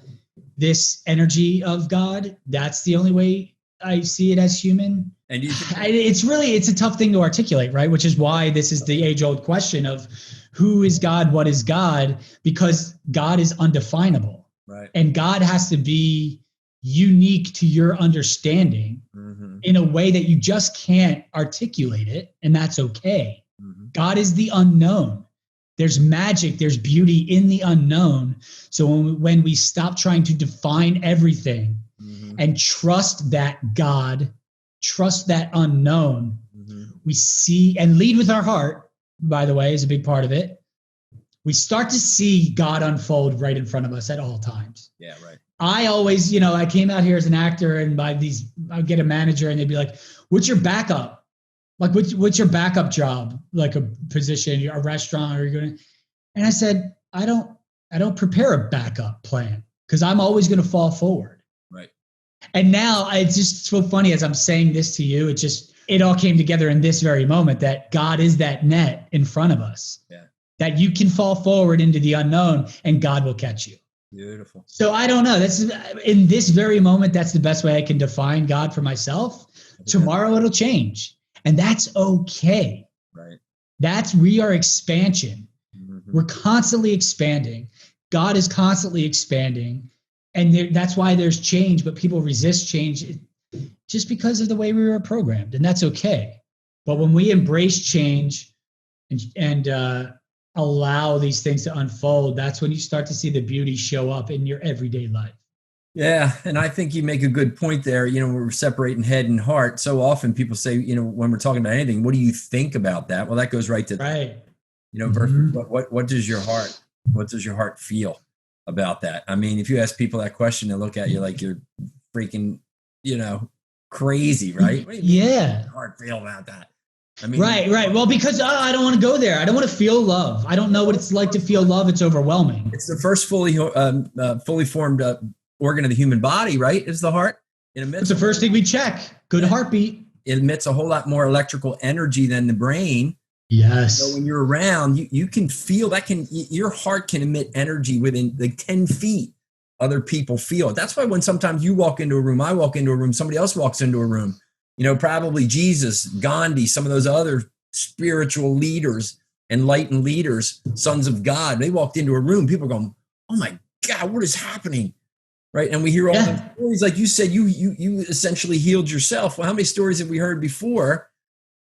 this energy of God. That's the only way I see it as human. And it's a tough thing to articulate, right? Which is why this is the age-old question of who is God, what is God? Because God is undefinable. Right. And God has to be unique to your understanding in a way that you just can't articulate it, and that's okay. God is the unknown. There's magic, there's beauty in the unknown. So when we stop trying to define everything and trust that God, trust that unknown, we see, and lead with our heart, by the way, is a big part of it. We start to see God unfold right in front of us at all times. Yeah, right. I always, I came out here as an actor, and I'd get a manager, and they'd be like, what's your backup? Like, what's your backup job? Like a position, a restaurant, or you're going to, and I said, I don't prepare a backup plan, because I'm always going to fall forward. Right. And now it's just so funny as I'm saying this to you, it all came together in this very moment that God is that net in front of us. Yeah. That you can fall forward into the unknown and God will catch you. Beautiful. So I don't know. In this very moment, that's the best way I can define God for myself. Tomorrow it'll change. And that's okay. Right. We are expansion. Mm-hmm. We're constantly expanding. God is constantly expanding. And that's why there's change, but people resist change just because of the way we were programmed. And that's okay. But when we embrace change and allow these things to unfold, that's when you start to see the beauty show up in your everyday life. Yeah. And I think you make a good point there. We're separating head and heart. So often people say, when we're talking about anything, what do you think about that? Well, that goes right to, right. Versus what does your heart feel about that? I mean, if you ask people that question, they look at you like you're freaking, crazy, right? What do you mean your heart feel about that? I mean, right. Well, because I don't want to go there. I don't want to feel love. I don't know what it's like to feel love. It's overwhelming. It's the first fully formed organ of the human body, right? Is the heart. It's the first thing we check. Good heartbeat. It emits a whole lot more electrical energy than the brain. Yes. So when you're around, you can feel that your heart can emit energy within like 10 feet. Other people feel it. That's why when sometimes you walk into a room, I walk into a room, somebody else walks into a room, probably Jesus, Gandhi, some of those other spiritual leaders, enlightened leaders, sons of God, they walked into a room, people are going, oh my God, what is happening? Right. And we hear all the stories, like you said, you essentially healed yourself. Well, how many stories have we heard before?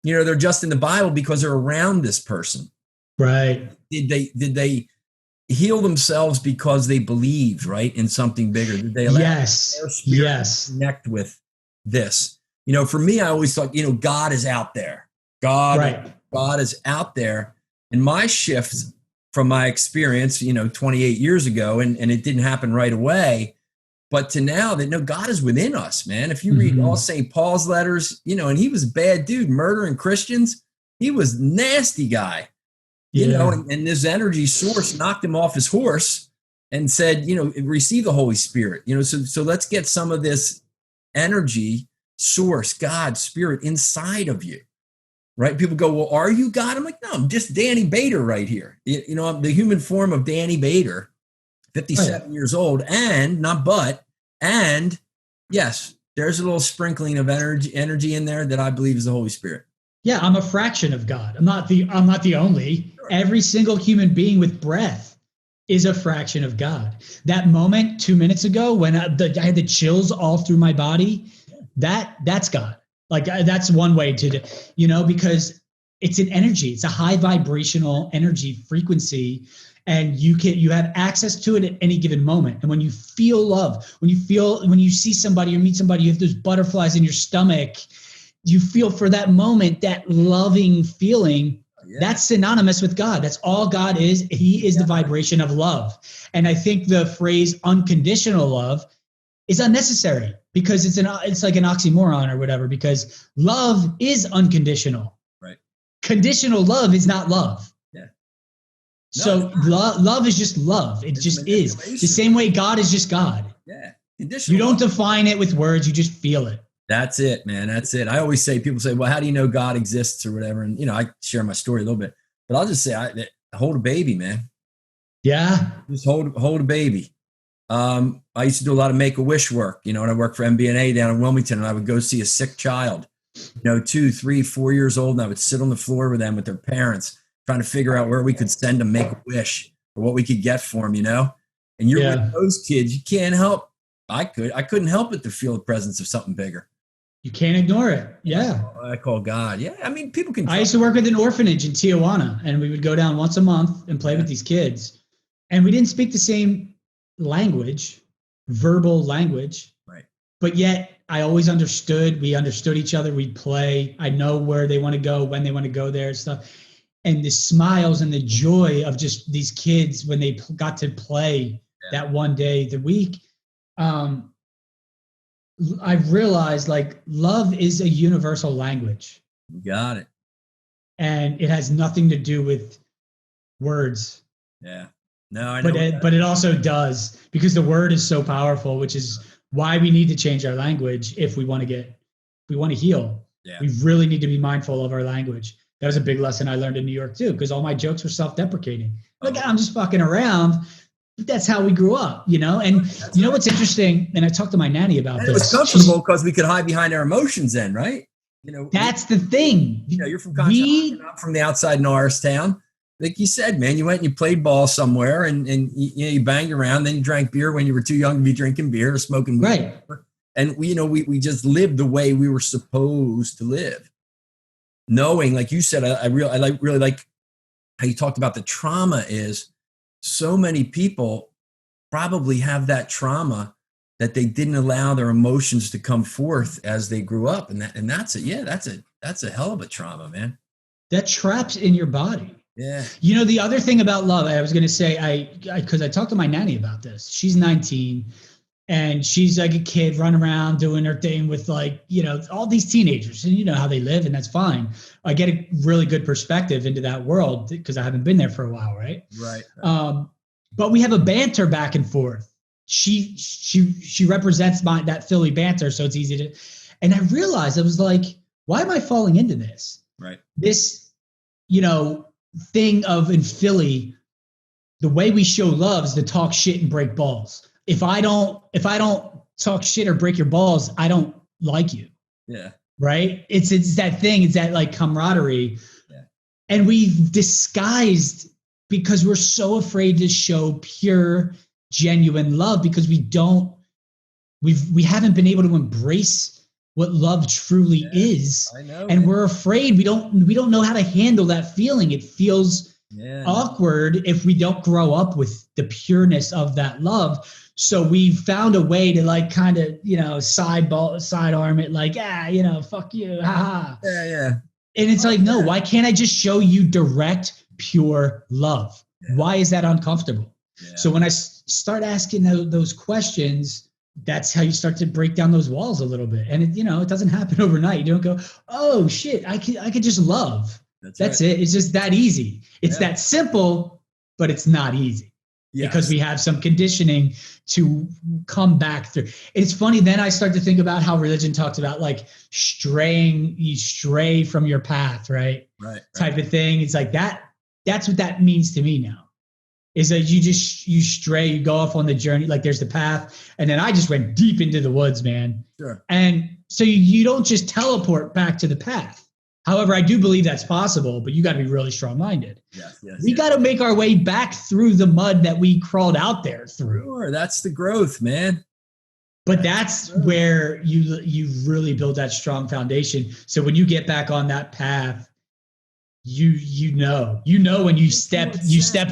They're just in the Bible because they're around this person. Right. Did they heal themselves because they believed, right, in something bigger? Did they allow their spirit to connect with this? For me, I always thought, God is out there. God is out there. And my shift from my experience, 28 years ago, and it didn't happen right away, but to now that, no, God is within us, man. If you read all St. Paul's letters, and he was a bad dude, murdering Christians. He was a nasty guy. And this energy source knocked him off his horse and said, receive the Holy Spirit, so let's get some of this energy source, God, spirit inside of you, right? People go, well, are you God? I'm like, no, I'm just Danny Bader right here. I'm the human form of Danny Bader, 57 years old, and yes, there's a little sprinkling of energy in there that I believe is the Holy Spirit. Yeah, I'm a fraction of God. I'm not the only. Sure. Every single human being with breath is a fraction of God. That moment 2 minutes ago when I had the chills all through my body, that's God. Like that's one way to, because it's an energy. It's a high vibrational energy frequency, and you have access to it at any given moment. And when you feel love, when you see somebody or meet somebody, you have those butterflies in your stomach. You feel for that moment, that loving feeling. That's synonymous with God. That's all God is. He is the vibration of love. And I think the phrase unconditional love is unnecessary because it's like an oxymoron or whatever, because love is unconditional. Right. Conditional love is not love. Yeah. So love is just love. It just is. The same way God is just God. Yeah. Conditional. You don't define it with words. You just feel it. That's it, man. That's it. I always say, people say, well, how do you know God exists or whatever? And, I share my story a little bit, but I'll just say, hold a baby, man. Yeah. Just hold a baby. I used to do a lot of Make-A-Wish work, and I worked for MBNA down in Wilmington, and I would go see a sick child, 2, 3, 4 years old. And I would sit on the floor with them, with their parents, trying to figure out where we could send them Make-A-Wish or what we could get for them, and you're with those kids. You can't help. I couldn't help but to feel the presence of something bigger. You can't ignore it. Yeah. I call God. Yeah. I mean, people can. I used to work with an orphanage in Tijuana, and we would go down once a month and play with these kids. And we didn't speak the same language, verbal language. Right. But yet I always understood. We understood each other. We'd play. I know where they want to go, when they want to go there and stuff. And the smiles and the joy of just these kids when they got to play that one day the week. I've realized like love is a universal language. You got it. And it has nothing to do with words. Yeah. No, I know. But it also does, because the word is so powerful, which is why we need to change our language if we want to heal. Yeah. We really need to be mindful of our language. That was a big lesson I learned in New York too, because all my jokes were self-deprecating. Like, I'm just fucking around. But that's how we grew up, you know? And you know what's interesting? And I talked to my nanny about this. It was comfortable because we could hide behind our emotions then, right? You know, that's the thing. You know, you're from Conshohocken, I'm from the outside Norristown. Like you said, man, you went and you played ball somewhere and you know, you banged around, then you drank beer when you were too young to be drinking beer or smoking weed. Right. And we just lived the way we were supposed to live. Knowing, like you said, I really like how you talked about the trauma is so many people probably have that trauma that they didn't allow their emotions to come forth as they grew up. And that's it. Yeah, that's a hell of a trauma, man. That traps in your body. Yeah. You know, the other thing about love, I was going to say, because I talked to my nanny about this. She's 19 and she's like a kid running around doing her thing with, like, you know, all these teenagers, and you know how they live, and that's fine. I get a really good perspective into that world because I haven't been there for a while. Right. Right. But we have a banter back and forth. She represents that Philly banter. So it's easy to, and I realized, I was like, why am I falling into this? Right. This, you know, thing of, in Philly, the way we show love is to talk shit and break balls. If I don't talk shit or break your balls, I don't like you. Yeah. Right. It's that thing. It's that, like, camaraderie. Yeah. And we've disguised, because we're so afraid to show pure, genuine love, because we haven't been able to embrace what love truly is. I know. And we're afraid. We don't know how to handle that feeling. It feels awkward if we don't grow up with the pureness of that love. So we've found a way to, like, kind of, you know, sidearm it, like, you know, fuck you, haha. Yeah. And it's like, no, why can't I just show you direct, pure love? Yeah. Why is that uncomfortable? Yeah. So when I start asking those questions, that's how you start to break down those walls a little bit. And it, you know, it doesn't happen overnight. You don't go, oh shit, I could just love. That's right. It. It's just that easy. It's that simple, but it's not easy. Yes. Because we have some conditioning to come back through. It's funny, then I start to think about how religion talks about, like, you stray from your path, right? Right. Type of thing. It's like that's what that means to me now. Is that you stray, you go off on the journey, like there's the path. And then I just went deep into the woods, man. Sure. And so you don't just teleport back to the path. However, I do believe that's possible, but you got to be really strong-minded. Yes, we got to make our way back through the mud that we crawled out there through. Sure, that's the growth, man. But that's where you really build that strong foundation. So when you get back on that path, you know when you step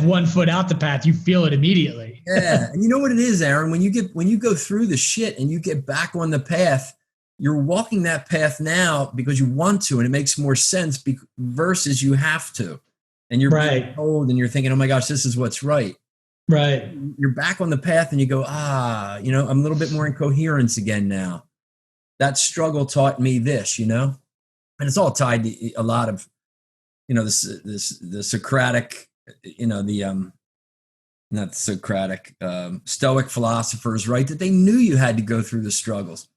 1 foot out the path, you feel it immediately. Yeah, and you know what it is, Aaron? When you go through the shit and you get back on the path, you're walking that path now because you want to, and it makes more sense versus you have to. And you're being told, and you're thinking, oh my gosh, this is what's right. Right. You're back on the path and you go, you know, I'm a little bit more in coherence again now. That struggle taught me this, you know, and it's all tied to a lot of, you know, the Socratic, you know, not Socratic, Stoic philosophers, right? That they knew you had to go through the struggles.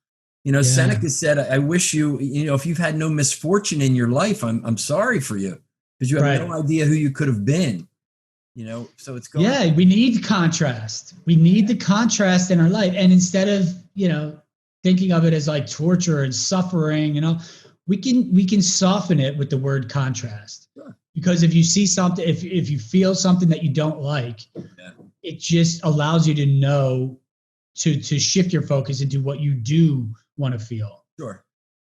You know, Seneca said, I wish you know, if you've had no misfortune in your life, I'm sorry for you, because you have no idea who you could have been, you know, so it's going. Yeah, we need contrast. We need the contrast in our life. And instead of, you know, thinking of it as like torture and suffering, you know, we can soften it with the word contrast. Sure. Because if you see something, if you feel something that you don't like, it just allows you to know to shift your focus into what you do want to feel. Sure.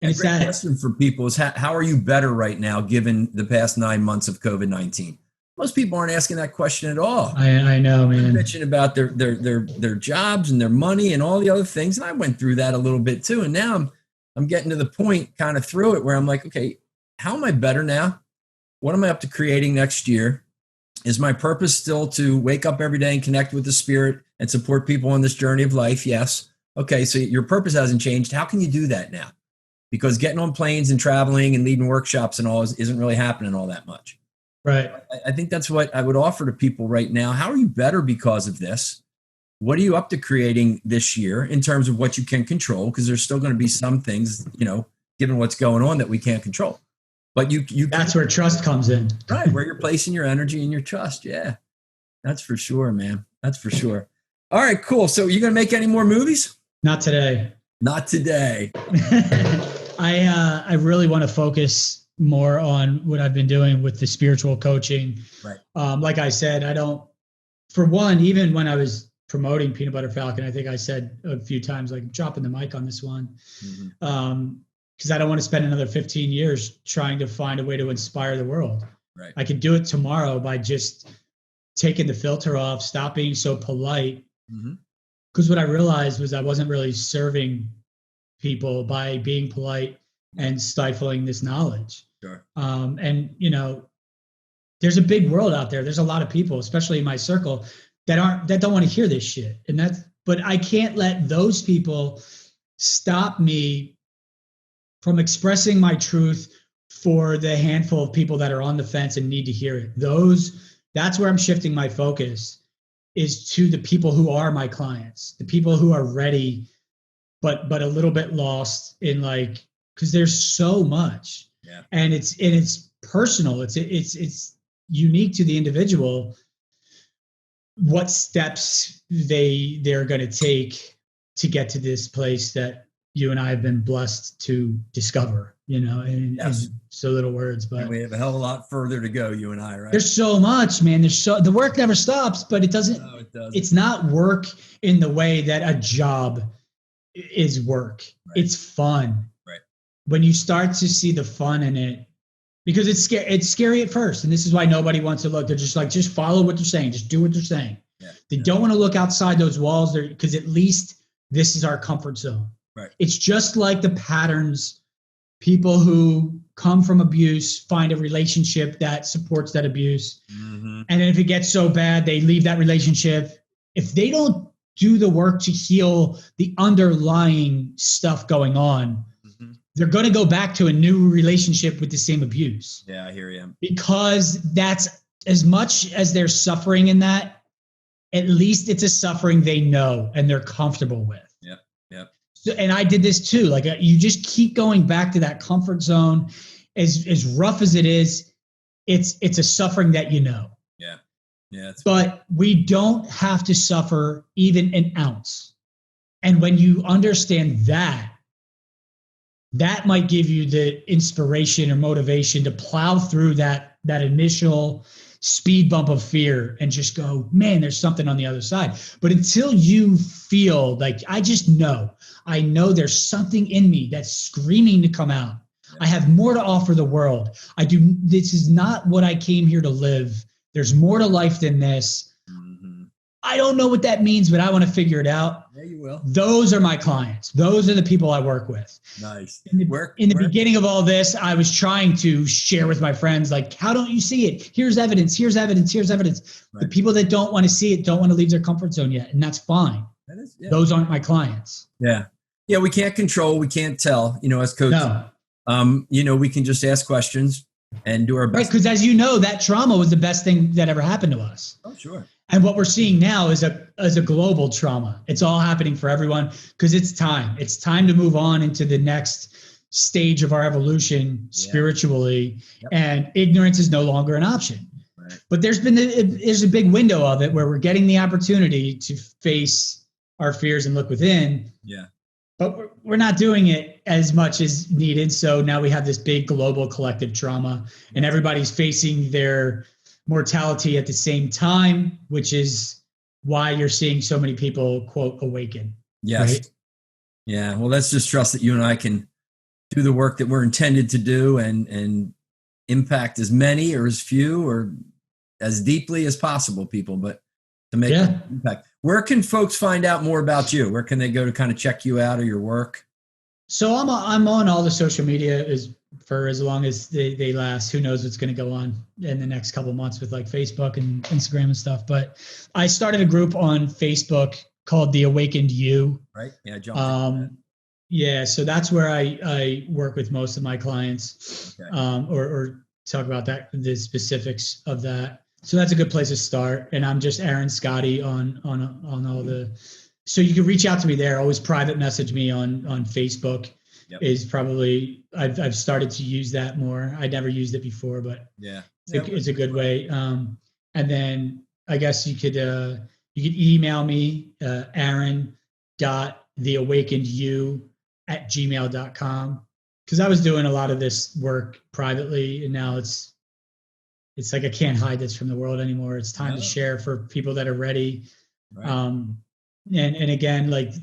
And it's that question for people is how are you better right now given the past 9 months of COVID-19? Most people aren't asking that question at all. I know, man. They're mentioning about their jobs and their money and all the other things. And I went through that a little bit too. And now I'm getting to the point kind of through it where I'm like, okay, how am I better now? What am I up to creating next year? Is my purpose still to wake up every day and connect with the spirit and support people on this journey of life? Yes. Okay, so your purpose hasn't changed. How can you do that now? Because getting on planes and traveling and leading workshops and all isn't really happening all that much. Right. I think that's what I would offer to people right now. How are you better because of this? What are you up to creating this year in terms of what you can control? Because there's still going to be some things, given what's going on, that we can't control. But that's where trust comes in. Right, where you're placing your energy and your trust. Yeah, that's for sure, man. That's for sure. All right, cool. So you going to make any more movies? Not today. Not today. I really want to focus more on what I've been doing with the spiritual coaching. Right. Like I said, for one, even when I was promoting Peanut Butter Falcon, I think I said a few times, like, dropping the mic on this one. Because I don't want to spend another 15 years trying to find a way to inspire the world. Right. I could do it tomorrow by just taking the filter off, stop being so polite. Because what I realized was I wasn't really serving people by being polite and stifling this knowledge. Sure. And there's a big world out there. There's a lot of people, especially in my circle, that don't want to hear this shit. But I can't let those people stop me from expressing my truth for the handful of people that are on the fence and need to hear it. That's where I'm shifting my focus, is to the people who are my clients, the people who are ready, but a little bit lost in, like, because there's so much. Yeah. And it's personal. It's unique to the individual what steps they're going to take to get to this place that you and I have been blessed to discover, in so little words. But we have a hell of a lot further to go, you and I, right? There's so much, man. The work never stops, but it doesn't. No, it doesn't. It's not work in the way that a job is work. Right. It's fun. Right. When you start to see the fun in it, because it's scary at first. And this is why nobody wants to look. They're just like, just follow what they're saying. Just do what they're saying. Yeah. They don't want to look outside those walls there, because at least this is our comfort zone. Right. It's just like the patterns. People who come from abuse find a relationship that supports that abuse. And if it gets so bad, they leave that relationship. If they don't do the work to heal the underlying stuff going on, they're going to go back to a new relationship with the same abuse. Yeah, I hear you. Because that's, as much as they're suffering in that, at least it's a suffering they know and they're comfortable with. Yep. So, and I did this too. Like, you just keep going back to that comfort zone. As rough as it is, it's a suffering that you know. Yeah. But we don't have to suffer even an ounce. And when you understand that might give you the inspiration or motivation to plow through that initial speed bump of fear and just go, man, there's something on the other side. But until you feel like, I know there's something in me that's screaming to come out. I have more to offer the world. This is not what I came here to live. There's more to life than this. I don't know what that means, but I want to figure it out. Yeah, you will. Those are my clients. Those are the people I work with. Nice. In the beginning of all this, I was trying to share with my friends, like, how don't you see it? Here's evidence. Here's evidence. Here's evidence. Right. The people that don't want to see it don't want to leave their comfort zone yet. And that's fine. Those aren't my clients. Yeah. Yeah. We can't control. We can't tell, as coaches. No. We can just ask questions and do our best. Right. Because as you know, that trauma was the best thing that ever happened to us. Oh, sure. And what we're seeing now is a global trauma. It's all happening for everyone because it's time. It's time to move on into the next stage of our evolution spiritually. Yep. And ignorance is no longer an option. Right. But there's a big window of it where we're getting the opportunity to face our fears and look within. Yeah. But we're not doing it as much as needed. So now we have this big global collective trauma, and everybody's facing their mortality at the same time, which is why you're seeing so many people, quote, awaken. Yes. Right? Yeah. Well, let's just trust that you and I can do the work that we're intended to do and impact as many or as few or as deeply as possible people, but to make an impact. Where can folks find out more about you? Where can they go to kind of check you out or your work? So I'm on all the social media for as long as they last. Who knows what's going to go on in the next couple of months with like Facebook and Instagram and stuff. But I started a group on Facebook called The Awakened You. Right. Yeah. I jumped into that. Yeah. So that's where I work with most of my clients, or talk about that, the specifics of that. So that's a good place to start. And I'm just Aaron Scotti on all the, so you can reach out to me there. Always private message me on Facebook. Yep. Is probably, I've started to use that more. I never used it before, but yeah, it's a good way. And then I guess you could email me, aaron.theawakenedyou@gmail.com. Cause I was doing a lot of this work privately, and now it's like, I can't hide this from the world anymore. It's time to share for people that are ready. Right. And again, like,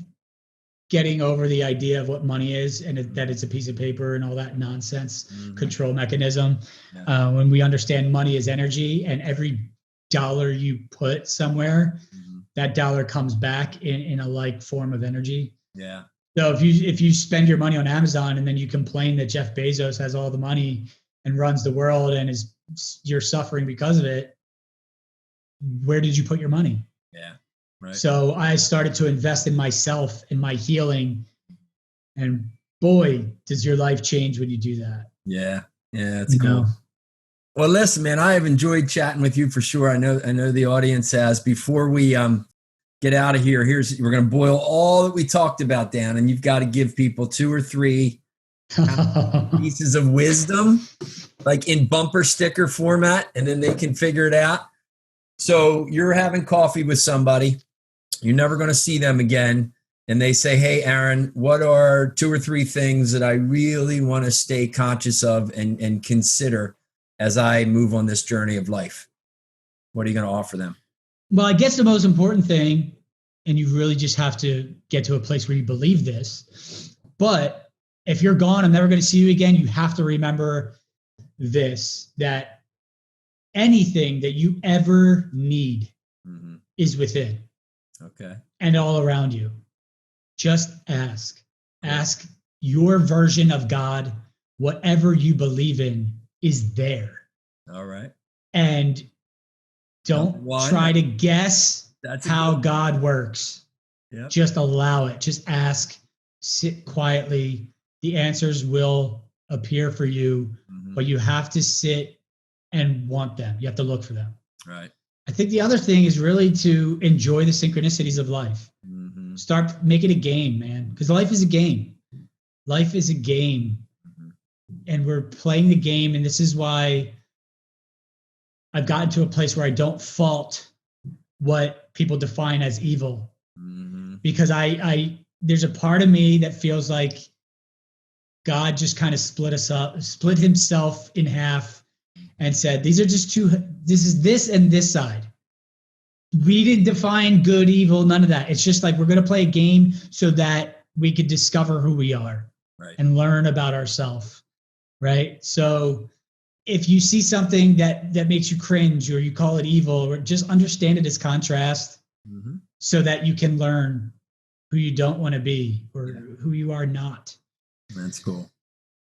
getting over the idea of what money is and that it's a piece of paper and all that nonsense, control mechanism. Yeah. When we understand money is energy, and every dollar you put somewhere, that dollar comes back in a like form of energy. Yeah. So if you spend your money on Amazon and then you complain that Jeff Bezos has all the money and runs the world and you're suffering because of it, where did you put your money? Yeah. Right. So I started to invest in myself, in my healing, and boy, does your life change when you do that. Yeah. Yeah. That's cool. Well, listen, man, I have enjoyed chatting with you for sure. I know the audience has. Before we get out of here, we're going to boil all that we talked about down, and you've got to give people 2 or 3 pieces of wisdom, like in bumper sticker format, and then they can figure it out. So you're having coffee with somebody. You're never going to see them again. And they say, hey, Aaron, what are 2 or 3 things that I really want to stay conscious of and consider as I move on this journey of life? What are you going to offer them? Well, I guess the most important thing, and you really just have to get to a place where you believe this, but if you're gone, I'm never going to see you again, you have to remember this, that anything that you ever need is within. Okay. And all around you. Just ask. Ask your version of God. Whatever you believe in is there. All right. And don't try to guess how God works. Yep. Just allow it. Just ask. Sit quietly. The answers will appear for you, but you have to sit and want them. You have to look for them. Right. I think the other thing is really to enjoy the synchronicities of life. Start making a game, man, because life is a game. Life is a game, and we're playing the game. And this is why I've gotten to a place where I don't fault what people define as evil, because I there's a part of me that feels like God just kind of split himself in half and said, these are just two, this is this and this side. We didn't define good, evil, none of that. It's just like, we're going to play a game so that we could discover who we are, right, and learn about ourselves. Right. So if you see something that makes you cringe, or you call it evil, or just understand it as contrast, so that you can learn who you don't want to be, or who you are not. That's cool.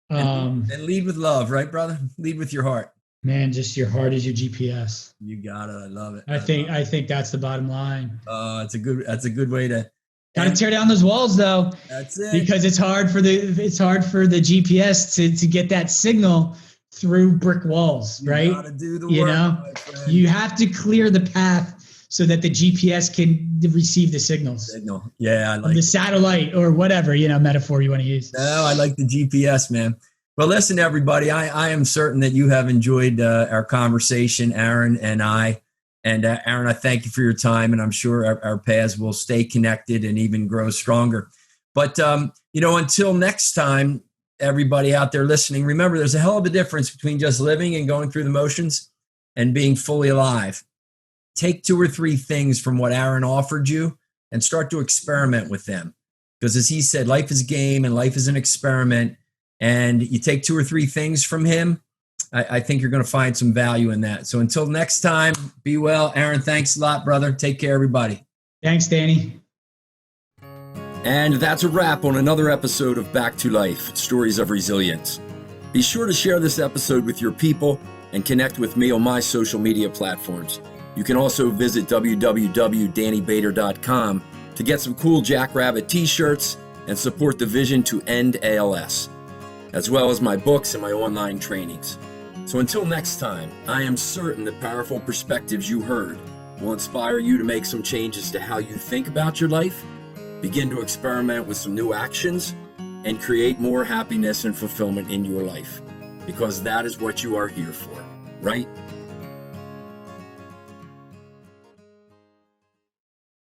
And lead with love, right, brother? Lead with your heart. Man, just your heart is your GPS. You got it. I love it. I think that's the bottom line. That's a good way to. Got to tear down those walls, though. That's it. Because it's hard for the GPS to get that signal through brick walls, right? You got to do the work. You have to clear the path so that the GPS can receive the signals. Yeah, I like the satellite or whatever, metaphor you want to use. No, I like the GPS, man. Well, listen, everybody, I am certain that you have enjoyed our conversation, Aaron and I. And Aaron, I thank you for your time, and I'm sure our paths will stay connected and even grow stronger. But, until next time, everybody out there listening, remember, there's a hell of a difference between just living and going through the motions and being fully alive. Take 2 or 3 things from what Aaron offered you and start to experiment with them. Because as he said, life is a game and life is an experiment. And you take 2 or 3 things from him, I think you're going to find some value in that. So until next time, be well. Aaron, thanks a lot, brother. Take care, everybody. Thanks, Danny. And that's a wrap on another episode of Back to Life, Stories of Resilience. Be sure to share this episode with your people and connect with me on my social media platforms. You can also visit www.dannybader.com to get some cool Jackrabbit t-shirts and support the vision to end ALS, as well as my books and my online trainings. So until next time, I am certain the powerful perspectives you heard will inspire you to make some changes to how you think about your life, begin to experiment with some new actions, and create more happiness and fulfillment in your life. Because that is what you are here for, right?